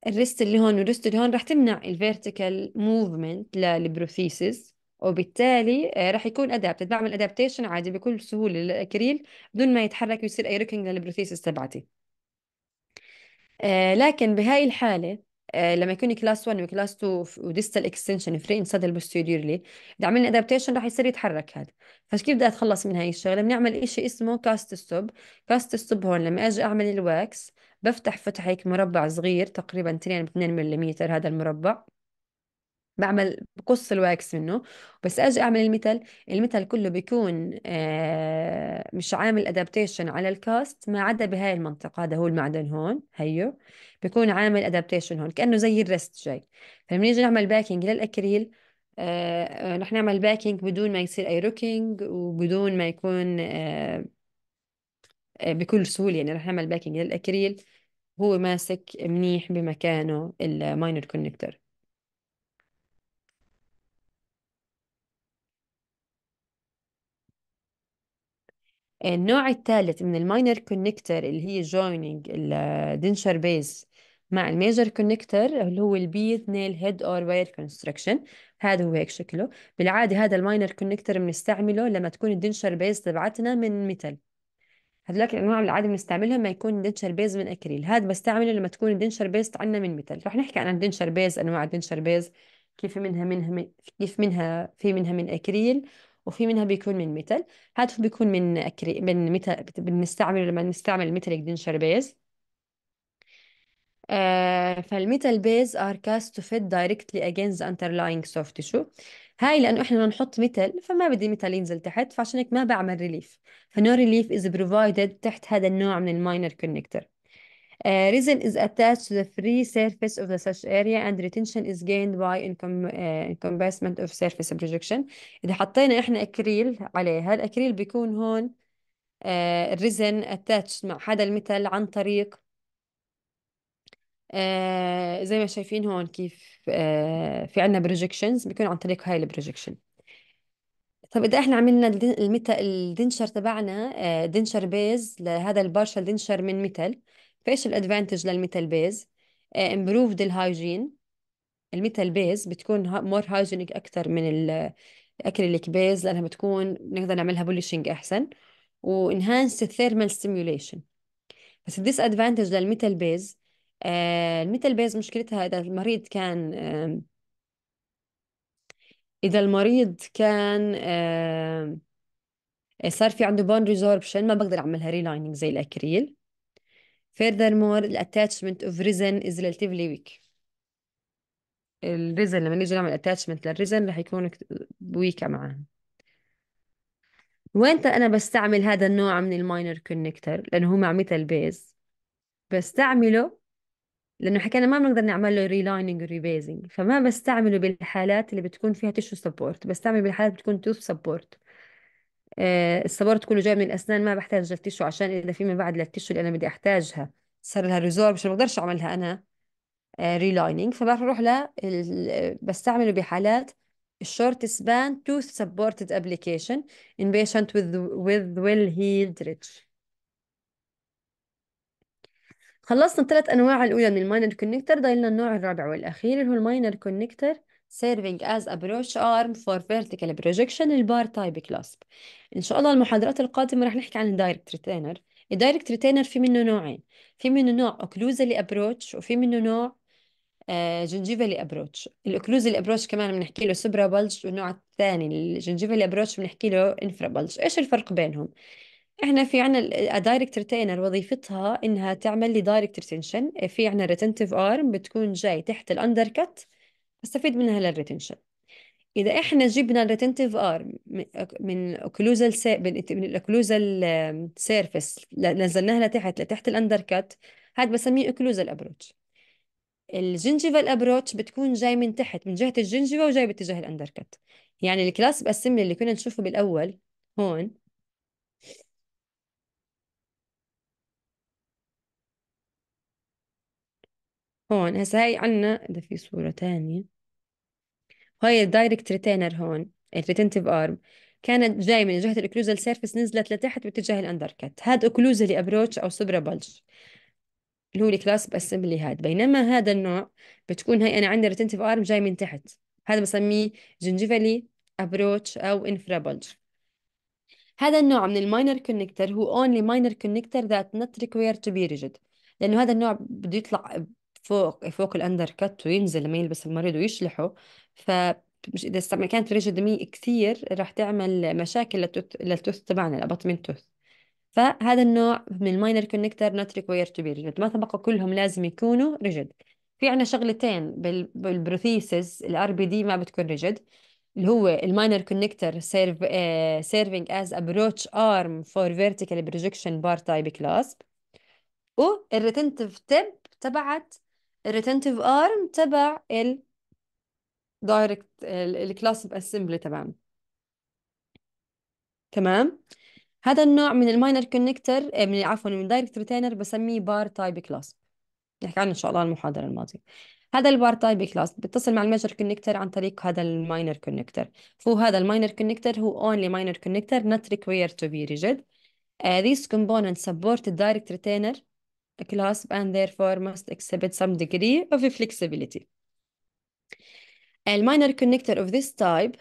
الريست اللي هون والريست اللي هون راح تمنع الفيرتيكال موفمنت للبروثيسز، وبالتالي راح يكون ادابتد، بعمل ادابتيشن عادي بكل سهوله للاكريل بدون ما يتحرك ويصير اي روكينج للبروثيسز تبعتي. لكن بهاي الحالة لما يكون كلاس 1 وكلاس 2 وديستال اكستنشن فري انسد البوستيريورلي، اذا عملنا ادابتيشن راح يصير يتحرك هذا. فكيف بدي اتخلص من هاي الشغله؟ بنعمل إشي اسمه كاست ستوب. كاست ستوب هون لما اجي اعمل الواكس بفتح فتح هيك مربع صغير تقريبا 2 ب 2 ملم، هذا المربع بقص الواكس منه. بس اجي اعمل الميتال كله بيكون مش عامل ادابتيشن على الكاست ما عدا بهاي المنطقة، هذا هو المعدن هون هيو بيكون عامل ادابتيشن هون كأنه زي الرست جاي. فلما نيجي نعمل باكينج للأكريل رح نعمل باكينج بدون ما يصير اي روكينج وبدون ما يكون بكل سهولة، يعني رح نعمل باكينج للأكريل هو ماسك منيح بمكانه الماينر كونكتور. النوع الثالث من الماينر كونكتور اللي هي جويننج الدنشر بيز مع الميجر كونكتور اللي هو البيت نيل هيد اور واير كونستراكشن. هذا هو هيك شكله. بالعاده هذا الماينر كونكتور بنستعمله لما تكون الدنشر بيز تبعتنا من ميتال. هذولاك الانواع بالعاده بنستعملها لما يكون الدنشر بيز من اكريل، هذا بستعمله لما تكون الدنشر بيز عندنا من ميتال. رح نحكي عن الدنشر بيز، انواع الدنشر بيز كيف كيف منها في منها من اكريل وفي منها بيكون من ميتال. هذا بيكون من ميتال، بنستعمله لما نستعمل الميتاليك دنشر بيز. فالميتال بيز are cast to fit directly against the underlying soft tissue. هاي لأنه إحنا بدنا نحط ميتال، فما بدي ميتال ينزل تحت، فعشان هيك ما بعمل ريليف. فنو ريليف is provided تحت هذا النوع من الماينر كونكتور. resin is attached to the free surface of the such area and retention is gained by encompassment of surface projection. إذا حطينا إحنا أكريل عليها، الأكريل بيكون هون الريزن attached مع هذا الميتال عن طريق زي ما شايفين هون كيف في عنا بروجيكشنز بيكون عن طريق هاي البروجيكشن. طب إذا إحنا عملنا الدنشر تبعنا دنشر بيز لهذا البارشل دنشر من ميتال، فإيش الأدفانتج للميتال بيز؟ improved الهايجين. الميتال بيز بتكون مور هايجينيك أكثر من الأكريليك بيز، لأنها بتكون نقدر نعملها بوليشنج أحسن، وانهانس الثيرمال ستيميوليشن. بس الديس ادفانتج للميتال بيز، الميتال بيز مشكلتها إذا المريض كان إذا المريض كان صار في عنده بون ريزوربشن، ما بقدر أعملها ريلايننج زي الأكريل. furthermore the attachment of resin is relatively weak. الريزن لما نيجي نعمل attachment للريزن رح يكون ويكا معاه. وين أنا بستعمل هذا النوع من الماينر كونكتر؟ لأنه هو مع ميتال بيز بستعمله لأنه حكينا ما بنقدر نعمل له ريلايننج وريبيزنج، فما بستعمله بالحالات اللي بتكون فيها تيشو سبورت، بستعمله بالحالات بتكون توث سبورت. السبورت كله جاي من الأسنان، ما بحتاج للتيشو عشان إذا في من بعد للتيشو اللي أنا بدي أحتاجها صار لها ريزورب، مش بقدرش أعملها أنا ريلايننج، فبروح بستعمله بحالات الشورت سبان توث سبورتد ابلكيشن in patient with well healed ridge. خلصنا الثلاث انواع الاولى من الماينر كونكتور، ضايلنا النوع الرابع والاخير اللي هو الماينر كونكتور serving as approach arm for vertical projection البار تايب كلاسب. ان شاء الله المحاضرات القادمه رح نحكي عن الدايركت ريتينر. الدايركت ريتينر في منه نوعين، في منه نوع اوكلوزالي ابروتش وفي منه نوع جنجيفالي ابروتش. الاوكلوزالي ابروتش كمان بنحكي له سوبرا بلج، والنوع الثاني الجنجيفالي ابروتش بنحكي له انفرا بلج. ايش الفرق بينهم؟ احنا في عنا الدايركت ريتينر وظيفتها انها تعمل لي دايركت ريتنشن، في عنا ريتنتيف ارم بتكون جاي تحت الاندر كت بستفيد منها للريتنشن. اذا احنا جبنا الريتنتيف ارم من اوكلوزال من الاوكلوزال سيرفيس نزلناها لتحت الاندر كت، هذا بسميه اوكلوزال ابروتش. الجنجيفال ابروتش بتكون جاي من تحت من جهة الجنجيفا وجاي باتجاه الاندر كت. يعني الكلاس باسمبلي اللي كنا نشوفه بالاول هون، هون هسه هاي عنا إذا في صورة تانية، هاي الدايركت ريتينر هون الريتنتيف ارم كانت جاي من جهة الاوكلوزال سيرفيس نزلت لتحت باتجاه الاندركت، هذا اوكلوزالي ابروتش او سوبرا بلج اللي هو الكلاس باسمبلي هاد. بينما هذا النوع بتكون هاي انا عندي ريتنتيف ارم جاي من تحت، هذا بسميه جنجيفالي ابروتش او انفرا بلج. هذا النوع من الماينر كونكتر هو only minor connector that not required to be rigid، لأنه هذا النوع بده يطلع فوق الأندر كت وينزل لما يلبس المريض ويشلحه. فمش إذا كانت ريجيد مي كثير راح تعمل مشاكل للتوث تبعنا الأبطمنت توث. فهذا النوع من الماينر كونكتر not required to be rigid، ما تبقى كلهم لازم يكونوا ريجيد. في عنا شغلتين بالبروثيسز الار بي دي ما بتكون ريجيد، اللي هو الماينر كونكتور سيرفينج از ابروتش ارم فور فيرتيكال بروجكشن بار تايب كلاسب، والريتنتيف تيب تبعت الريتنتيف ارم تبع الدايركت الكلاسب اسمبلي تبعنا. تمام. هذا النوع من الماينر كونكتور من عفوا من الدايركت ريتينر بسميه بار تايب كلاس، نحكي عنه ان شاء الله المحاضره الماضيه. هذا البار تايب كلاس بيتصل مع الميجر كونكتور عن طريق هذا الماينر كونكتور، فهو هذا الماينر كونكتور هو only minor connector not required to be rigid. These components support the direct retainer clasp and therefore must exhibit some degree of flexibility. الماينر connector of this type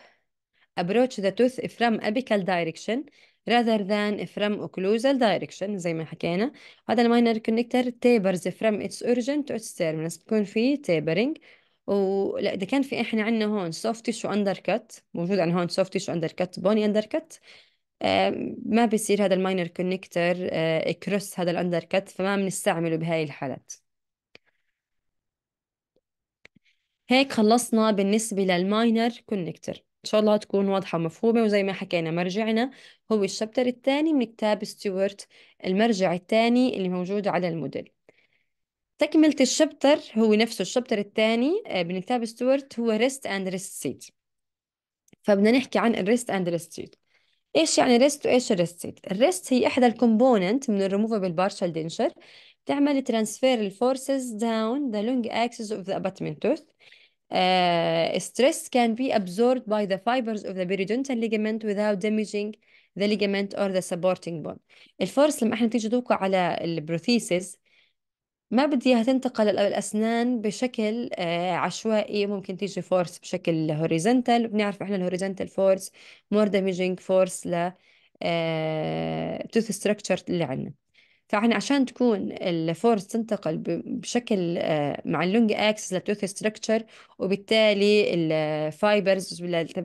approach the tooth from apical direction rather than from occlusal direction زي ما حكينا. هذا الماينر كونكتر tapers from its origin to its terminus، بكون فيه tapering. ولا إذا كان في إحنا عندنا هون soft tissue undercut موجود، عندنا هون soft tissue undercut bony undercut، ما بيصير هذا الماينر كونكتر يكروس هذا الاندركت، فما بنستعمله بهاي الحالات. هيك خلصنا بالنسبة للماينر كونكتور. إن شاء الله تكون واضحة ومفهومة. وزي ما حكينا مرجعنا هو الشابتر الثاني من كتاب ستيوارت، المرجع الثاني اللي موجود على الموديل. تكملة الشابتر هو نفسه الشابتر الثاني من كتاب ستيوارت، هو ريست اند ريست سيت. فبدنا نحكي عن الريست اند ريست سيت. ايش يعني ريست وايش الريست سيت؟ الريست هي احدى الكومبوننت من الريموفبل بارشال دينشر، بتعمل ترانسفير الفورسز داون ذا لونج اكسس اوف ذا abutment tooth. Stress can be absorbed by the fibers of the periodontal ligament without damaging the ligament or the supporting bone. الفورس لما احنا تيجي توقع على البروثيسز ما بدي اياها تنتقل الاسنان بشكل عشوائي. ممكن تيجي فورس بشكل هوريزونتال، بنعرف احنا الهوريزونتال فورس مور دامجينج فورس ل توث ستراكشر اللي عندنا. فاحنا عشان تكون الفورس تنتقل بشكل مع اللونج اكسس للتوث ستراكشر، وبالتالي الفايبرز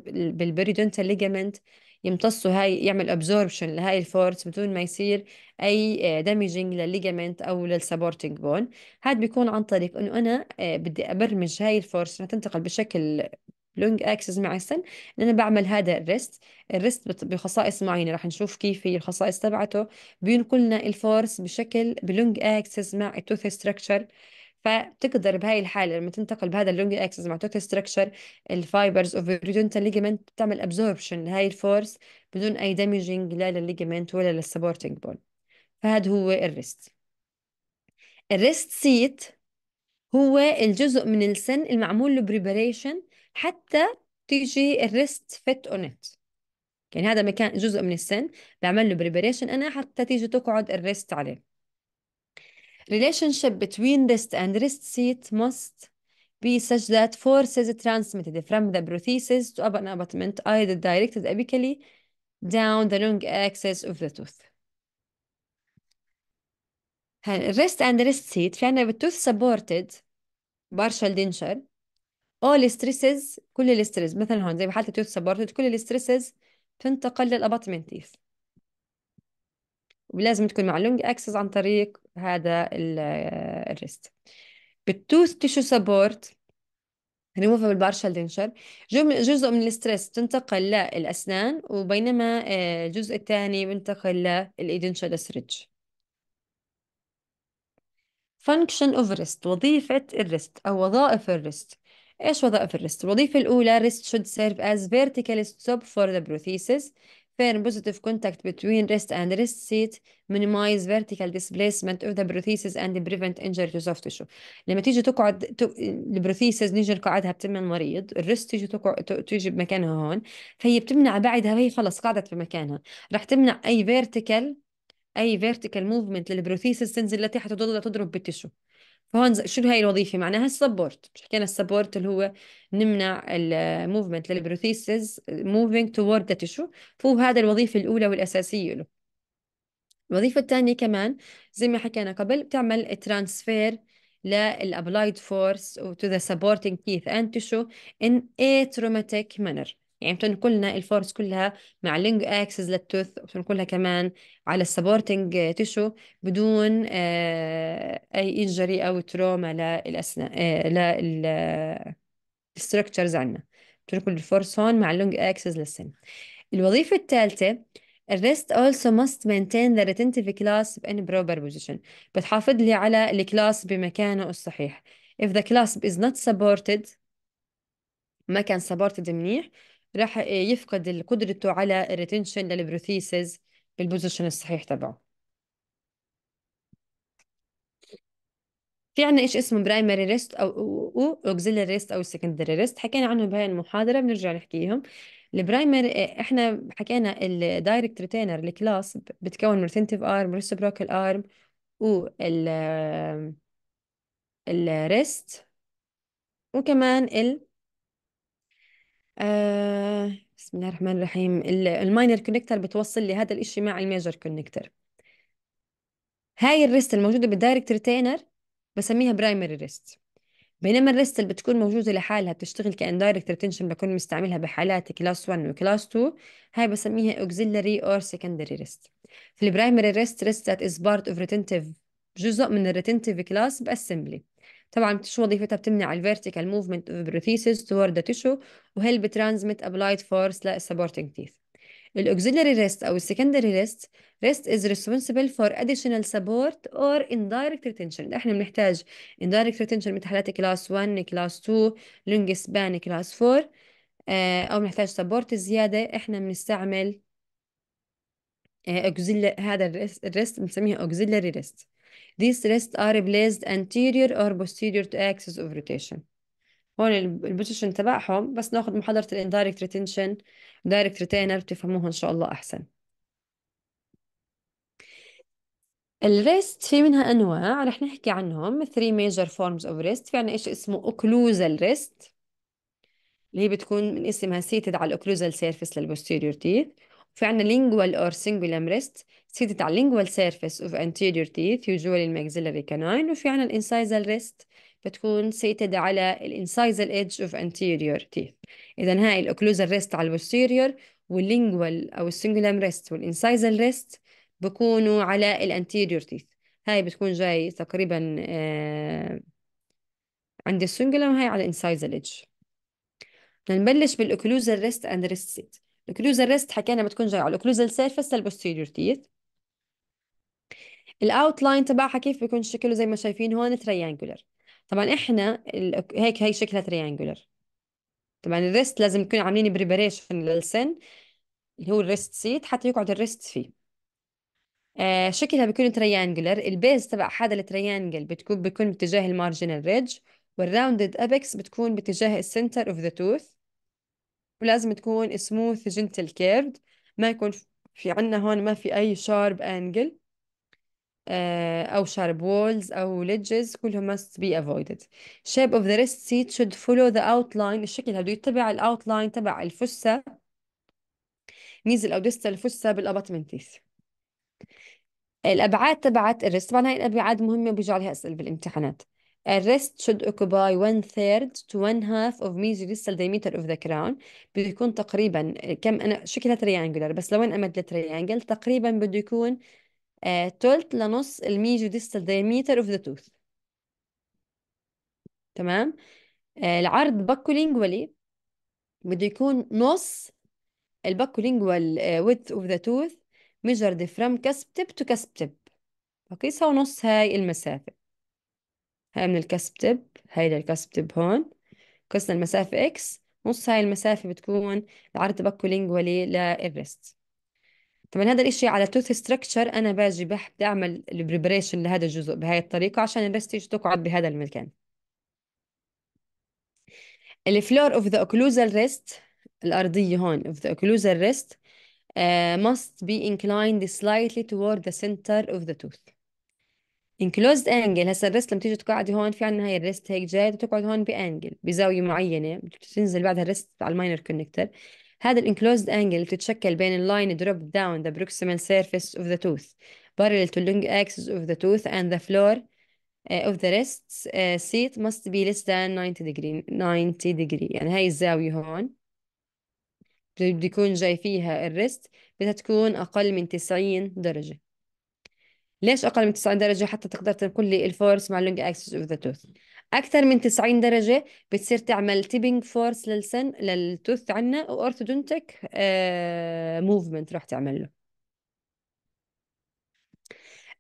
بالبريدونتال ليجامنت يمتصوا هاي، يعمل ابزوربشن لهاي الفورس بدون ما يصير اي دامجينج للليجامنت او للسبورتنج بون. هذا بيكون عن طريق انه انا بدي ابرمج هاي الفورس انها تنتقل بشكل لونج اكسس مع السن، ان انا بعمل هذا الريست. الريست بخصائص معينه رح نشوف كيف هي الخصائص تبعته. بينقلنا الفورس بشكل بلونج اكسس مع التوث ستراكشر. فبتقدر بهاي الحالة لما تنتقل بهذا اللونج اكسس مع توث ستراكشر، الفايبرز اوف الريدونتال ليجمنت بتعمل ابزوربشن لهاي الفورس بدون اي دامجينج لا للليجمنت ولا للسبورتنج بون. فهذا هو الريست. الريست سيت هو الجزء من السن المعمول له بريباريشن حتى تيجي الريست فيت اون ات. يعني هذا مكان جزء من السن بعمل له بريباريشن انا حتى تيجي تقعد الريست عليه. Relationship between wrist and wrist seat must be such that forces transmitted from the prosthesis to an abutment either directed apically down the long axis of the tooth. wrist and wrist seat في عنا بالtooth supported partial denture. all stresses، كل الاسترس مثلا هون زي بحالة tooth supported كل الاسترسز تنتقل للابطمنت تيث، ولازم تكون مع اللونج اكسس عن طريق هذا الريست. بالتوث تيشو سبورت ريموفبل بارشال دينشر جزء من الستريس تنتقل للأسنان، وبينما الجزء الثاني بنتقل للإيدنشال سريدج. function of wrist، وظيفة الريست أو وظائف الريست. إيش وظائف الريست؟ الوظيفة الأولى wrist should serve as vertical stop for the prosthesis. firm positive contact between wrist and wrist seat minimize vertical displacement of the prosthesis and prevent injury to soft tissue. لما تيجي تقعد البروثيسز نيجي نقعدها بتم المريض، الريست تيجي تقعد تيجي بمكانها هون، فهي بتمنع بعدها، هي خلص قعدت في مكانها، رح تمنع اي فيرتيكال موفمنت للبروثيسس تنزل لتحت وتضل تضرب بالتشو. فهون شو هاي الوظيفه معناها السبورت. مش حكينا السبورت اللي هو نمنع الموفمنت للبروثيسس موفينج تورد ذا تشو، فهو هذا الوظيفه الاولى والاساسيه له. الوظيفة الثانية كمان زي ما حكينا قبل بتعمل ترانسفير للابلايد فورس to the supporting teeth and tissue in a traumatic manner. يعني بتنقلنا الفورس كلها مع اللينج اكسس للتوث، وبتنقلها كمان على السبورتنج تيشو بدون اي انجري او تروما للاسنان للستركتشرز عندنا. بتنقل الفورس هون مع اللونج اكسس للسن. الوظيفة الثالثة الريست also must maintain the retentive clasp in proper position. بتحافظ لي على الكلاسب بمكانه الصحيح. if the clasp is not supported، ما كان supported منيح، راح يفقد قدرته على الريتنشن للبروثيسز بالبوزيشن الصحيح تبعه. في عنا ايش اسمه برايمري ريست او اوكسيلري ريست او سكندري ريست، حكينا عنهم بهاي المحاضره بنرجع نحكيهم. البرايمري احنا حكينا الدايركت ريتينر الكلاس بتكون من ريتنتيف ارم ريسبروكال ارم وال الريست، وكمان بسم الله الرحمن الرحيم الماينر كونكتر بتوصل لي هذا الاشي مع الميجر كونكتر. هاي الريست الموجوده بالدايركت ريتينر بسميها برايمري ريست، بينما الريست اللي بتكون موجودة لحالها بتشتغل كاندايركت ريتنشن بكون مستعملها بحالات كلاس 1 وكلاس 2، هاي بسميها auxiliary or secondary rest. في البرايمري ريست that is part of retentive، جزء من الريتنتيف كلاس باسمبلي. طبعا شو وظيفتها؟ بتمنع الفيرتيكال موفمنت اوف بروثيسز toward the tissue، وهي بترانزمت ابلايد فورس للسبورتنج تيث. الاوكسيلاري ريست او السكندري ريست، ريست is responsible for additional support or indirect retention. احنا بنحتاج indirect retention مثل حالات كلاس 1 كلاس 2 لونج سبان كلاس 4، او بنحتاج سبورت زياده، احنا بنستعمل هذا الريست بنسميها auxiliary rest. These rests are placed anterior or posterior to axis of rotation. هون البوزيشن تبعهم بس ناخذ محاضرة الاندايركت ريتنشن دايركت ريتينر بتفهموها ان شاء الله احسن. الريست في منها انواع رح نحكي عنهم 3 major forms of rest. في عنا شيء اسمه occlusal rest اللي هي بتكون من اسمها seated على الاوكلوزال سيرفيس للبوستيريور تيث. وفي عنا lingual or cingulum rest seated على lingual surface of anterior teeth usually الماكسيلاري canine. وفي عنا الانسايزال rest بتكون seated على الانسايزال edge of anterior teeth. اذا هاي الاوكلوزال ريست على البوستيريور، واللينجوال او السنجولم ريست والانسايزال ريست بكونوا على الانتيريور تيث. هاي بتكون جاي تقريبا عند السنجولم، هاي على الانسايزال edge. بدنا نبلش بالاوكلوزال ريست اند ريست سيت. الاوكلوزال ريست حكينا بتكون جاي على الاوكلوزال سيرفيس للبوستيريور تيث. الاوتلاين تبعها كيف بيكون شكله؟ زي ما شايفين هون تريانجولر. طبعا احنا هيك هي شكلها تريانجولر. طبعا الريست لازم يكون عاملين بريباريشن للسن اللي هو الريست سيت حتى يقعد الريست فيه. شكلها بيكون تريانجولر. البيز تبع هذا التريانجل بيكون باتجاه المارجنال ريدج، والراوندد ابيكس بتكون باتجاه السنتر اوف ذا توث. ولازم تكون سموث جنتل كيرد، ما يكون في عنا هون ما في أي شارب أنجل أو شارب وولز أو ليدجز، كلهم must be avoided. shape of the wrist seat should follow the outline. الشكل هذا يتبع الأوتلاين تبع الفسة، ميزل أو ديستال الفسة بالأبطمنتيس. الأبعاد تبعت الريست، طبعا هاي الأبعاد مهمة وبيجوا عليها أسئلة بالامتحانات. الريست should occupy 1/3 to 1/2 of mesodistal diameter of the crown. بده يكون تقريبا كم، أنا شكلها تريانجولر بس لوين أمد التريانجل تقريبا بده يكون تلت لنص الميزوديستال diameter of the tooth. تمام. العرض باكولينجولي بده يكون نص الباكولينجوال width of the tooth measured from cusp tip to cusp tip. بقيسها ونص هاي المسافة. هاي من الكسب تب، هاي للكسب تب هون، قسنا المسافة إكس، نص هاي المسافة بتكون العرض تبكلينجولي للريست. طبعا هذا الإشي على توث ستراكشر أنا باجي بدي أعمل البريبريشن لهذا الجزء بهاي الطريقة عشان الريست تيجي تقعد بهذا المكان. الفلور اوف ذا اوكلوزال ريست، الأرضية هون اوف ذا اوكلوزال ريست must be inclined slightly toward the center of the tooth. انكلوزد انجل، هسا الريست لما تيجي تقعدي هون في عندنا هاي الريست هيك جاي تقعد هون بانجل بزاويه معينه، بتنزل بعدها الريست على الماينر كونكتور. هذا الانكلوزد انجل بتتشكل بين اللاين دروب داون ذا بروكسيمال سيرفيس اوف ذا توث parallel to long axis of the tooth and the floor of the wrist seat must be less than 90 degree. يعني هاي الزاويه هون بده يكون جاي فيها الريست بدها تكون اقل من 90 درجه. ليش أقل من 90 درجة؟ حتى تقدر تنقل لي الفورس مع اللونج اكسس اوف ذا توث. أكثر من 90 درجة بتصير تعمل تيبينج فورس للتوث عنا، وأورثودونتيك موفمنت راح تعمل له.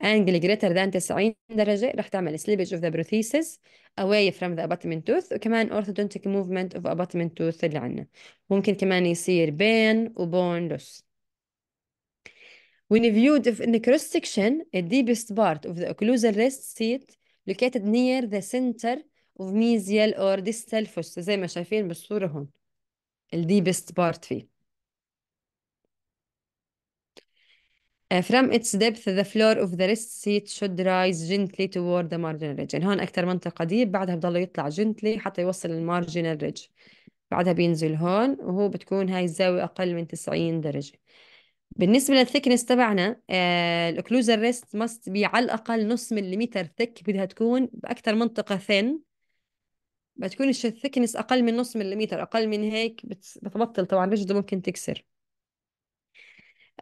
angle greater than 90 درجة راح تعمل slippage of the prosthesis away from the abutment tooth، وكمان orthodontic movement of abutment tooth اللي عنا. ممكن كمان يصير بين وبون loss. When viewed in a cross section, the deepest part of the occlusal rest seat located near the center of mesial or distal fossa زي ما شايفين بالصورة هون. ال deepest part فيه. From its depth, the floor of the rest seat should rise gently toward the marginal ridge. يعني هون أكثر منطقة ديب، بعدها بضل يطلع gently حتى يوصل للمارجنال ريدج. بعدها بينزل هون، وهو بتكون هاي الزاوية أقل من 90 درجة. بالنسبة للثيكنس تبعنا الأوكلوزال ريست ماست بي على الأقل نص مليمتر ثيك، بدها تكون بأكثر منطقة ثين. بتكونش الثيكنس أقل من نص مليمتر، أقل من هيك بتبطل طبعا رجله ممكن تكسر.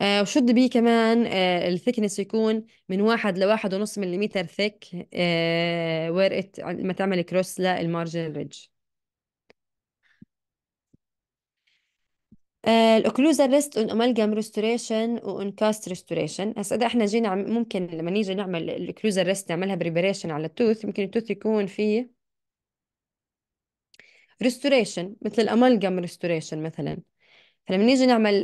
وشد بيه كمان الثيكنس يكون من 1 ل1.5 مليمتر ثيك، ورقة ما تعمل كروس للمارجن ريدج. الاوكلوزال ريست اون امالجام ريستوريشن وان كاست ريستوريشن. هسا اذا احنا جينا ممكن لما نيجي نعمل الاوكلوزال ريست نعملها بريبريشن على التوث، ممكن التوث يكون فيه ريستوريشن مثل الامالجام ريستوريشن مثلا. فلما نيجي نعمل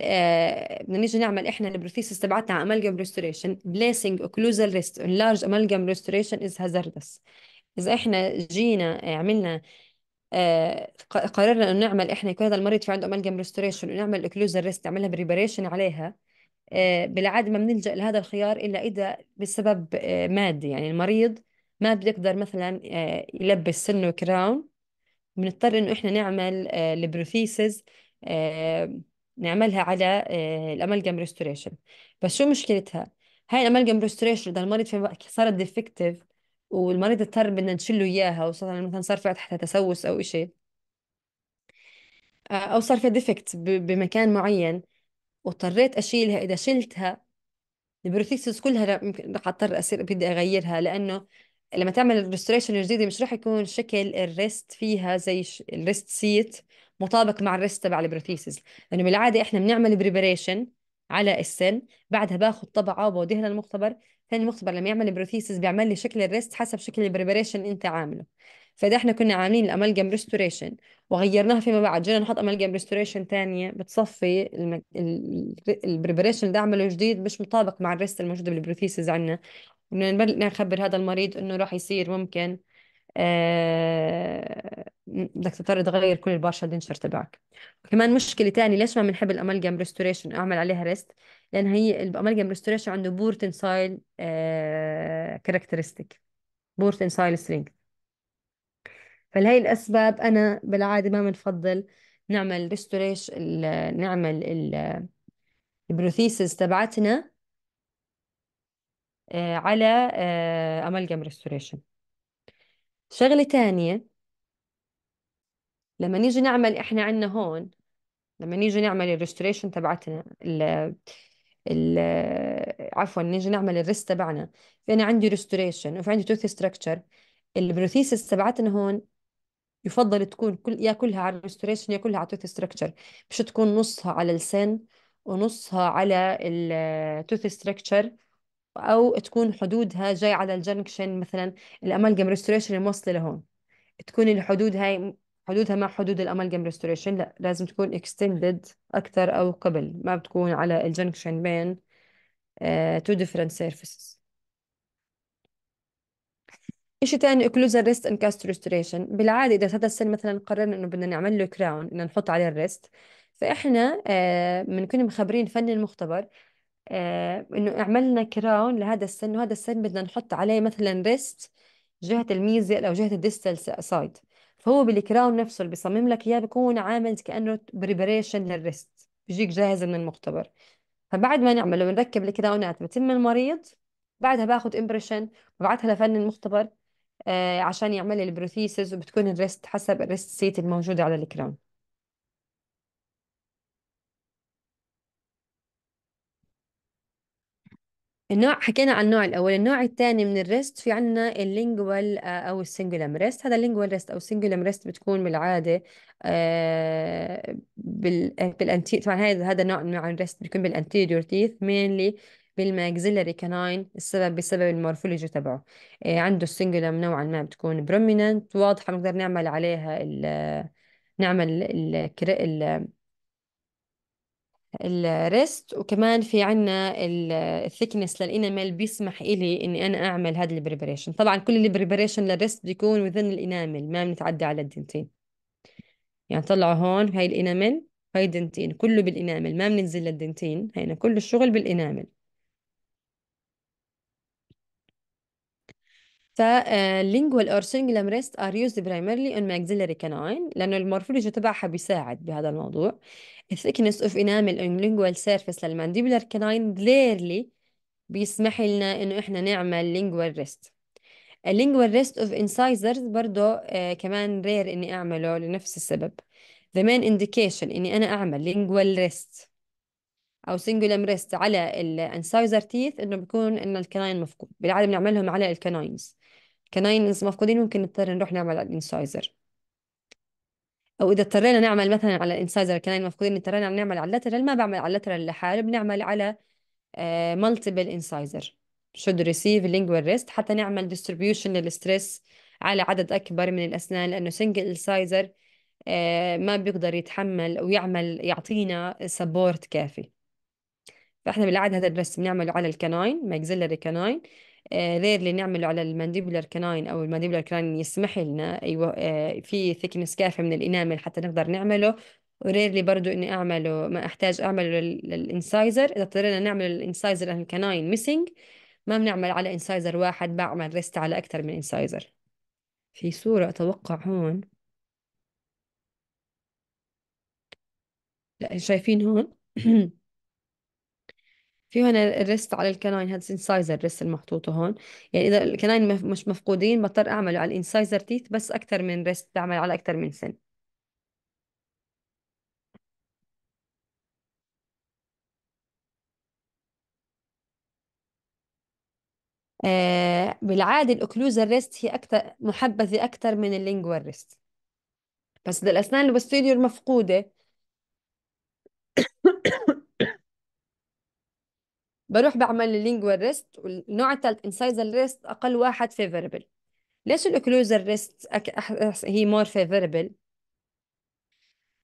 بدنا نيجي نعمل احنا البروثيسس تبعتنا على امالجام ريستوريشن، بليسنج اوكلوزال ريست اون لارج امالجام ريستوريشن از هازاردس. اذا احنا جينا عملنا قررنا انه نعمل احنا يكون هذا المريض في عنده امالجام ريستوريشن ونعمل اوكلوزال ريست نعملها بريبريشن عليها، بالعادة ما بنلجأ لهذا الخيار إلا إذا بسبب مادي. يعني المريض ما بيقدر مثلا يلبس سنه كراون، بنضطر إنه إحنا نعمل البروثيسز، نعملها على الأمالجم ريستوريشن. بس شو مشكلتها؟ هاي الأمالجم ريستوريشن إذا المريض في صارت ديفكتيف والمريض اضطر بدنا نشيله إياها، وصار مثلا صار في تحتها تسوس أو إشي، أو صار فيها ديفكت بمكان معين واضطريت أشيلها، إذا شلتها البروثيسس كلها ممكن رح اضطر اصير بدي اغيرها، لانه لما تعمل الريستوريشن الجديده مش رح يكون شكل الريست فيها زي الريست سيت مطابق مع الريست تبع البروثيسس. لانه بالعاده احنا بنعمل بريبريشن على السن، بعدها باخذ طبعه وبوديها للمختبر، ثاني المختبر لما يعمل البروثيسس بيعمل لي شكل الريست حسب شكل البريبريشن انت عامله. فاذا احنا كنا عاملين الامالجم ريستوريشن وغيرناها فيما بعد، جينا نحط امالجم ريستوريشن ثانيه، بتصفي البريبريشن اللي عمله جديد مش مطابق مع الريست الموجوده بالبروثيسز عندنا. بدنا نخبر هذا المريض انه راح يصير ممكن بدك تضطر تغير كل البارشل دينشر تبعك. كمان مشكله تانية، ليش ما بنحب الامالجم ريستوريشن اعمل عليها ريست؟ لان هي الامالجم ريستوريشن عنده بور تنسايل كاركترستيك، بور تنسايل سترينث. فلهي الاسباب انا بالعاده ما بنفضل نعمل ريستوريشن، نعمل البروثيسز تبعتنا على امالجم ريستوريشن. شغلة تانية، لما نيجي نعمل احنا عنا هون، لما نيجي نعمل الريستوريشن تبعتنا ال عفوا نيجي نعمل الريست تبعنا، في انا عندي ريستوريشن وفي عندي توث ستراكشر. البروثيسس تبعتنا هون يفضل تكون يا كلها على الريستوريشن يا كلها على التوث ستراكشر، مش تكون نصها على السن ونصها على التوث ستراكشر، او تكون حدودها جاي على الجنكشن مثلا الامالجم ريستوريشن الموصله لهون، تكون الحدود هاي حدودها مع حدود الامالجم ريستوريشن، لا لازم تكون اكستندد اكثر او قبل، ما بتكون على الجنكشن بين تو ديفرنت سيرفيسز. شيء ثاني اوكلوزال ريست اند كاست ريستوريشن. بالعاده اذا هذا السن مثلا قررنا انه بدنا نعمل له كراون انه نحط عليه الريست، فاحنا بنكون مخبرين فني المختبر انه اعملنا كراون لهذا السن، وهذا السن بدنا نحط عليه مثلا ريست جهة الميزل او جهة الديستال سايد. فهو بالكراون نفسه اللي بيصمم لك اياه بيكون عامل كأنه بريبريشن للريست، بيجيك جاهز من المختبر. فبعد ما نعمله ونركب الكراونات بتم المريض، بعدها باخذ امبريشن وببعثها لفني المختبر عشان يعمل لي البروثيسز، وبتكون الريست حسب الريست سيت الموجودة على الكراون. النوع حكينا عن النوع الأول. النوع الثاني من الريست في عنا اللينجوال أو السنجولم ريست. هذا اللينجوال ريست أو السنجولم ريست بتكون بالعادة بالأنتي، طبعا هذا نوع من الريست بيكون بالانتيريور تيث مينلي بالماكسيلاري كاناين، بسبب المورفولوجي تبعه. عنده السنجولم نوعا ما بتكون بروميننت واضحة، بنقدر نعمل عليها نعمل الريست. وكمان في عنا الثيكنس للإنامل بيسمح إلي إني أنا أعمل هذا البريبريشن. طبعا كل البريبريشن للريست بيكون وذن الإنامل، ما بنتعدى على الدنتين. يعني طلعوا هون هاي الإنامل، هاي الدنتين كله بالإنامل، ما بننزل للدنتين، هينا كل الشغل بالإنامل. فاللينجوال اور سنجلم ريست ار يوزد برايمرلي اون maxillary canine، لانه المورفولوجي تبعها بيساعد بهذا الموضوع. الثيكنس اوف انامل اون lingual سيرفيس للمانديبولار كاناين ريرلي بيسمح لنا انه احنا نعمل lingual ريست. اللينجوال ريست اوف انسايزرز برضه كمان رير اني اعمله لنفس السبب. the main indication اني انا اعمل lingual ريست او سنجولم ريست على الانسايزر تيث، انه بيكون ان الكناين مفقود. بالعاده بنعملهم على الكناينز. كناينز مفقودين ممكن نضطر نروح نعمل على الانسايزر. او اذا اضطرينا نعمل مثلا على الانسايزر كناين مفقودين، اضطرينا نعمل على اللاترال، ما بعمل على اللاترال لحاله، بنعمل على مالتيبل انسايزر should receive lingual rest، حتى نعمل distribution للستريس على عدد اكبر من الاسنان، لانه سنجل انسايزر ما بيقدر يتحمل او يعطينا سبورت كافي. فاحنا بالعاده هذا الرسم بنعمله على الكناين، ماكسيلري كناين. غير اللي نعمله على المانديبولار كناين، او المانديبولار كناين يسمح لنا ايوه في ثيكنس كافي من الانامل حتى نقدر نعمله. ورير لي برضو اني اعمله، ما احتاج اعمله للانسايزر. اذا اضطرينا نعمل الانسايزر لان الكناين ميسنج، ما بنعمل على انسايزر واحد، بعمل ريست على اكثر من انسايزر. في صورة اتوقع هون، لا شايفين هون في هنا الريست على الكناين، هذا انسايزر الريست المحطوطة هون. يعني إذا الكناين مش مفقودين بضطر أعمله على الانسايزر تيث، بس أكثر من ريست بعمل على أكثر من سن. بالعادة الأوكلوزال ريست هي أكثر محبذة أكثر من اللينجوال ريست. بس إذا الأسنان البوستيريور مفقودة بروح بعمل اللينجوال ريست. والنوع الثالث انسايزر ريست أقل واحد فيفربل. ليش الأوكلوزال ريست هي مور فيفربل؟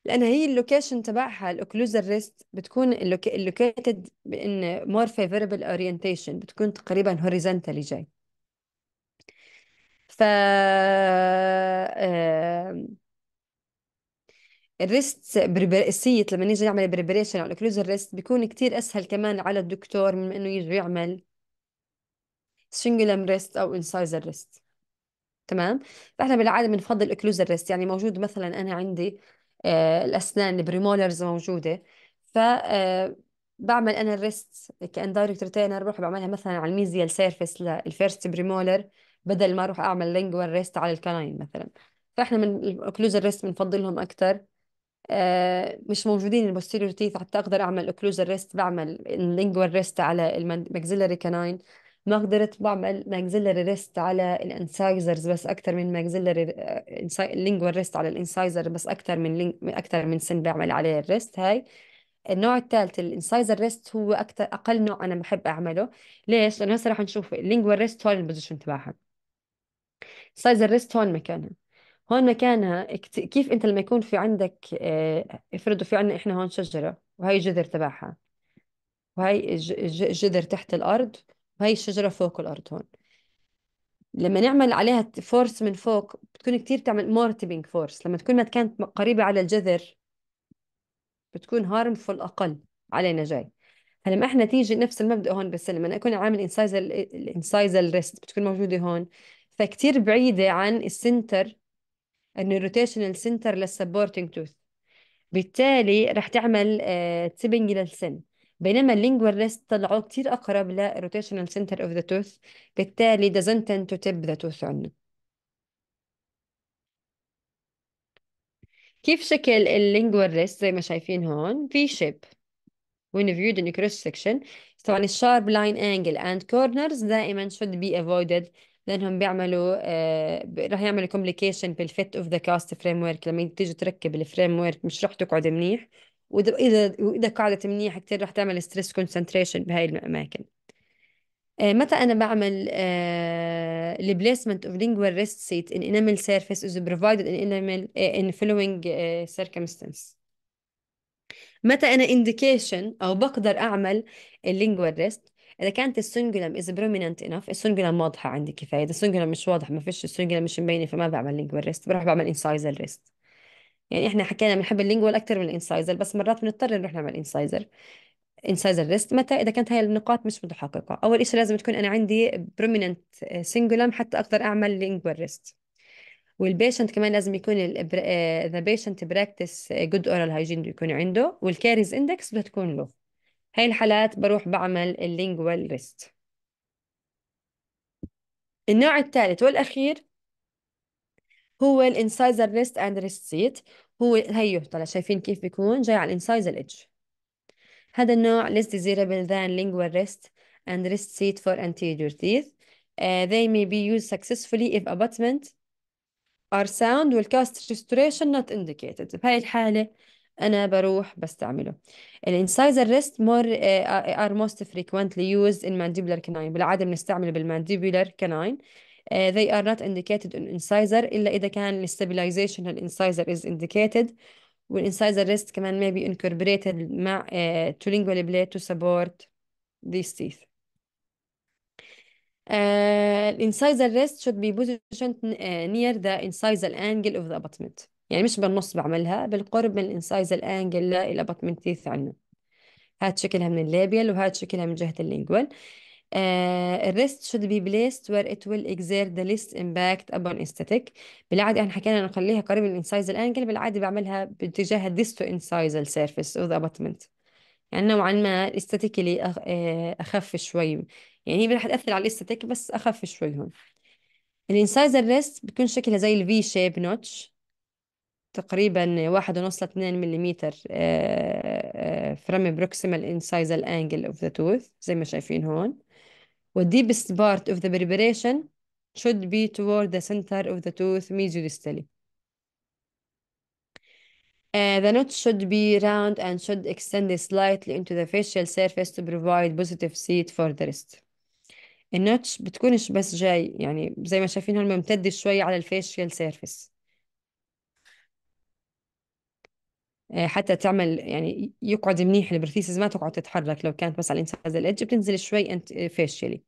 لأن هي اللوكيشن تبعها، الأوكلوزال ريست بتكون اللوكيتد بإن مور فيفوربل أورينتيشن، بتكون تقريبا هوريزونتالي جاي. ف الريست السيت لما نيجي نعمل بريبريشن على الأوكلوزال ريست بيكون كتير أسهل كمان على الدكتور من إنه يجي يعمل سنجلم ريست أو انسايزر ريست. تمام. فاحنا بالعاده بنفضل اوكلوزال ريست. يعني موجود مثلا انا عندي الاسنان البريمولرز موجوده، ف بعمل انا الريست كان دايركت ريتينر، بروح بعملها مثلا على الميزيال سيرفيس للفيرست بريمولر، بدل ما اروح اعمل لينجوال ريست على الكلاين مثلا. فاحنا من الاوكلوزال ريست بنفضلهم اكثر. مش موجودين البوستيريور تيث حتى اقدر اعمل اوكلوزال ريست، بعمل اللينجوال ريست على الماكسيلاري كاناين. ما قدرت بعمل ماكسيلاري ريست على الانسايزرز، بس اكثر من ماكسيلاري اللينجوال ريست على الانسايزر، بس اكثر من اكثر من سن بعمل عليه الريست. هاي النوع الثالث الانسايزر ريست هو اكثر اقل نوع انا بحب اعمله. ليش؟ لانه هسه رح نشوف اللينجوال ريست هون البوزيشن تبعها، سايزر ريست هون مكانها. هون مكانها كيف انت لما يكون في عندك افرضوا في عندنا احنا هون شجرة وهي الجذر تبعها، وهي الجذر تحت الارض، وهي الشجرة فوق الارض هون. لما نعمل عليها فورس من فوق بتكون كتير تعمل مورتبينج فورس. لما تكون ما كانت قريبة على الجذر بتكون هارمفul اقل علينا جاي. فلما احنا تيجي نفس المبدأ هون، بس لما اكون عامل انسايزل ريست بتكون موجودة هون، فكتير بعيدة عن السنتر، انه الروتيشنال سنتر للسبورتنج توث، بالتالي رح تعمل تبنج للسن. بينما اللينجوال ريست طلعوه كتير اقرب للروتيشنال سنتر اوف ذا توث، بالتالي doesn't tend to tip the tooth عندنا. كيف شكل اللينجوال ريست؟ زي ما شايفين هون في شيب when viewed in cross section. طبعا الشارب لاين انجل اند كورنرز دائما should be avoided، لانهم بيعملوا راح يعملوا complication بالفيت اوف ذا كاست فريم ورك. لما تيجي تركب الفريم ورك مش راح تقعد منيح، واذا قعدت منيح كثير راح تعمل ستريس كونسنتريشن بهاي الاماكن. متى انا بعمل البليسمنت اوف lingual rest seat in enamel surface is provided in enamel in following circumstance. متى انا انديكيشن او بقدر اعمل اللينجوال ريست؟ اذا كانت السنجولم از بروميننت انف، السنجولم واضحه عندي كفايه. اذا السنجولم مش واضح، ما فيش السنجولم مش مبينه، فما بعمل لينجوال ريست، بروح بعمل انسايزر ريست. يعني احنا حكينا بنحب اللينجوال اكثر من الانسايزر، بس مرات بنضطر نروح نعمل انسايزر ريست. متى؟ اذا كانت هاي النقاط مش متحققه. اول شيء لازم تكون انا عندي بروميننت سنجولم حتى اقدر اعمل لينجوال ريست. والبيشنت كمان لازم يكون ذا بيشنت براكتس جود اورال هايجين يكون عنده، والكاريز اندكس بتكون له. هاي الحالات بروح بعمل اللينجوال ريست. النوع الثالث والأخير هو الانسايزر ريست اند ريست سيت. هو هيو طلع شايفين كيف بيكون جاي على الانسايزر ايدج. هذا النوع less desirable than lingual rest and rest seat for anterior teeth. They may be used successfully if abutment are sound والcast restoration not indicated. بهاي الحالة أنا بروح بستعمله. الانسايزر ريست are most frequently used in mandibular canine. بالعادة بنستعمله بالmandibular canine. They are not indicated in incisor إلا إذا كان الستابلايزيشن الانسايزر is indicated. والانسايزر ريست كمان may be incorporated مع to lingual blade to support these teeth. الانسايزر rest should be positioned near the incisal angle of the abutment. يعني مش بالنص بعملها، بالقرب من الانسايزال انجل للابطمنت تيث عنا. هاد شكلها من الليبيال وهاد شكلها من جهة اللينجوال. الريست should be placed where it will exert the least impact upon aesthetic. بالعادة احنا حكينا نخليها قريب من الانسايزال انجل، بالعادة بعملها باتجاه الديستو انسايزال سيرفيس of the abutment. يعني نوعا ما الاستاتيكلي اخف شوي. يعني هي رح تاثر على الاستاتيك بس اخف شوي هون. الانسايزر ريست بتكون شكلها زي الفي شيب نوتش، تقريبا 1.5 ل 2 مليمتر from proximal incisal angle of the tooth زي ما شايفين هون. والdeepest part of the preparation should be toward the center of the tooth medially. The notch should be round and should extend slightly into the facial surface to provide positive seat for the rest. النوتش بتكونش بس جاي يعني زي ما شايفين هون ممتد شوي على الفيشيال سيرفيس، حتى تعمل يعني يقعد منيح البرثيسز، ما تقعد تتحرك. لو كانت بس على الانسايز الإدج بتنزل شوي انت فيشيالي.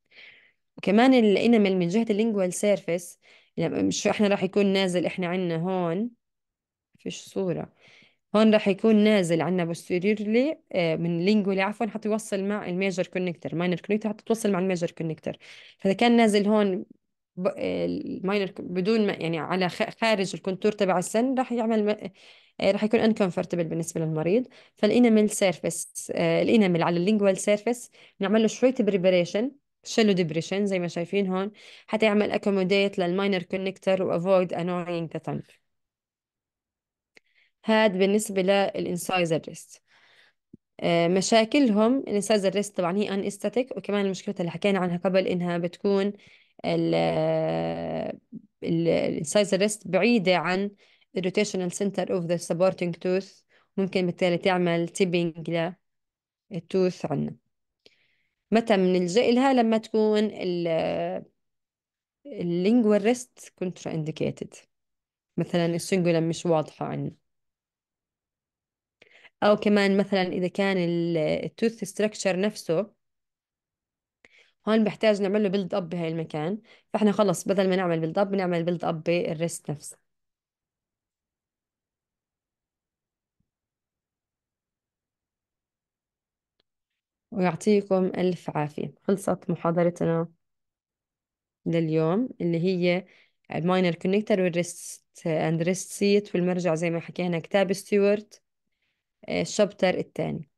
وكمان الانيمال من جهة اللينجوال سيرفيس، يعني مش احنا راح يكون نازل، احنا عنا هون فيش صورة، هون راح يكون نازل عنا posteriorly من لينجولي عفوا حتى يوصل مع الميجر كونكتور، ماينر كونكتور حتى توصل مع الميجر كونكتور. فإذا كان نازل هون الماينر بدون ما يعني على خارج الكونتور تبع السن، راح يعمل راح يكون uncomfortable بالنسبة للمريض. فالإنامل سيرفيس الإنامل على اللينجوال سيرفيس نعمل له شوية بريبريشن، شلو ديبريشن زي ما شايفين هون، حتى يعمل accommodate للماينر كونكتور و avoid annoying the tongue. هاد بالنسبة للإنسايزر ريست. مشاكلهم الإنسايزر ريست طبعا هي ان استاتيك، وكمان المشكلة اللي حكينا عنها قبل إنها بتكون الإنسايزر ريست بعيدة عن الروتيشنال سنتر اوف ذا سبورتنج توث، ممكن بالتالي تعمل تيبينج للتوث عنا. متى بنلجأ لها؟ لما تكون اللينجوال ريست كونترا انديكيتد، مثلا السنجولا مش واضحة عنا، او كمان مثلا اذا كان التوث ستراكشر نفسه هون بحتاج نعمل له بيلد اب بهاي المكان، فاحنا خلص بدل ما نعمل بيلد اب بنعمل بيلد اب بالريست نفسه. ويعطيكم الف عافية. خلصت محاضرتنا لليوم اللي هي الماينر كونكتور والريست اند ريست سيت، والمرجع زي ما حكينا كتاب ستيوارت الشابتر الثاني.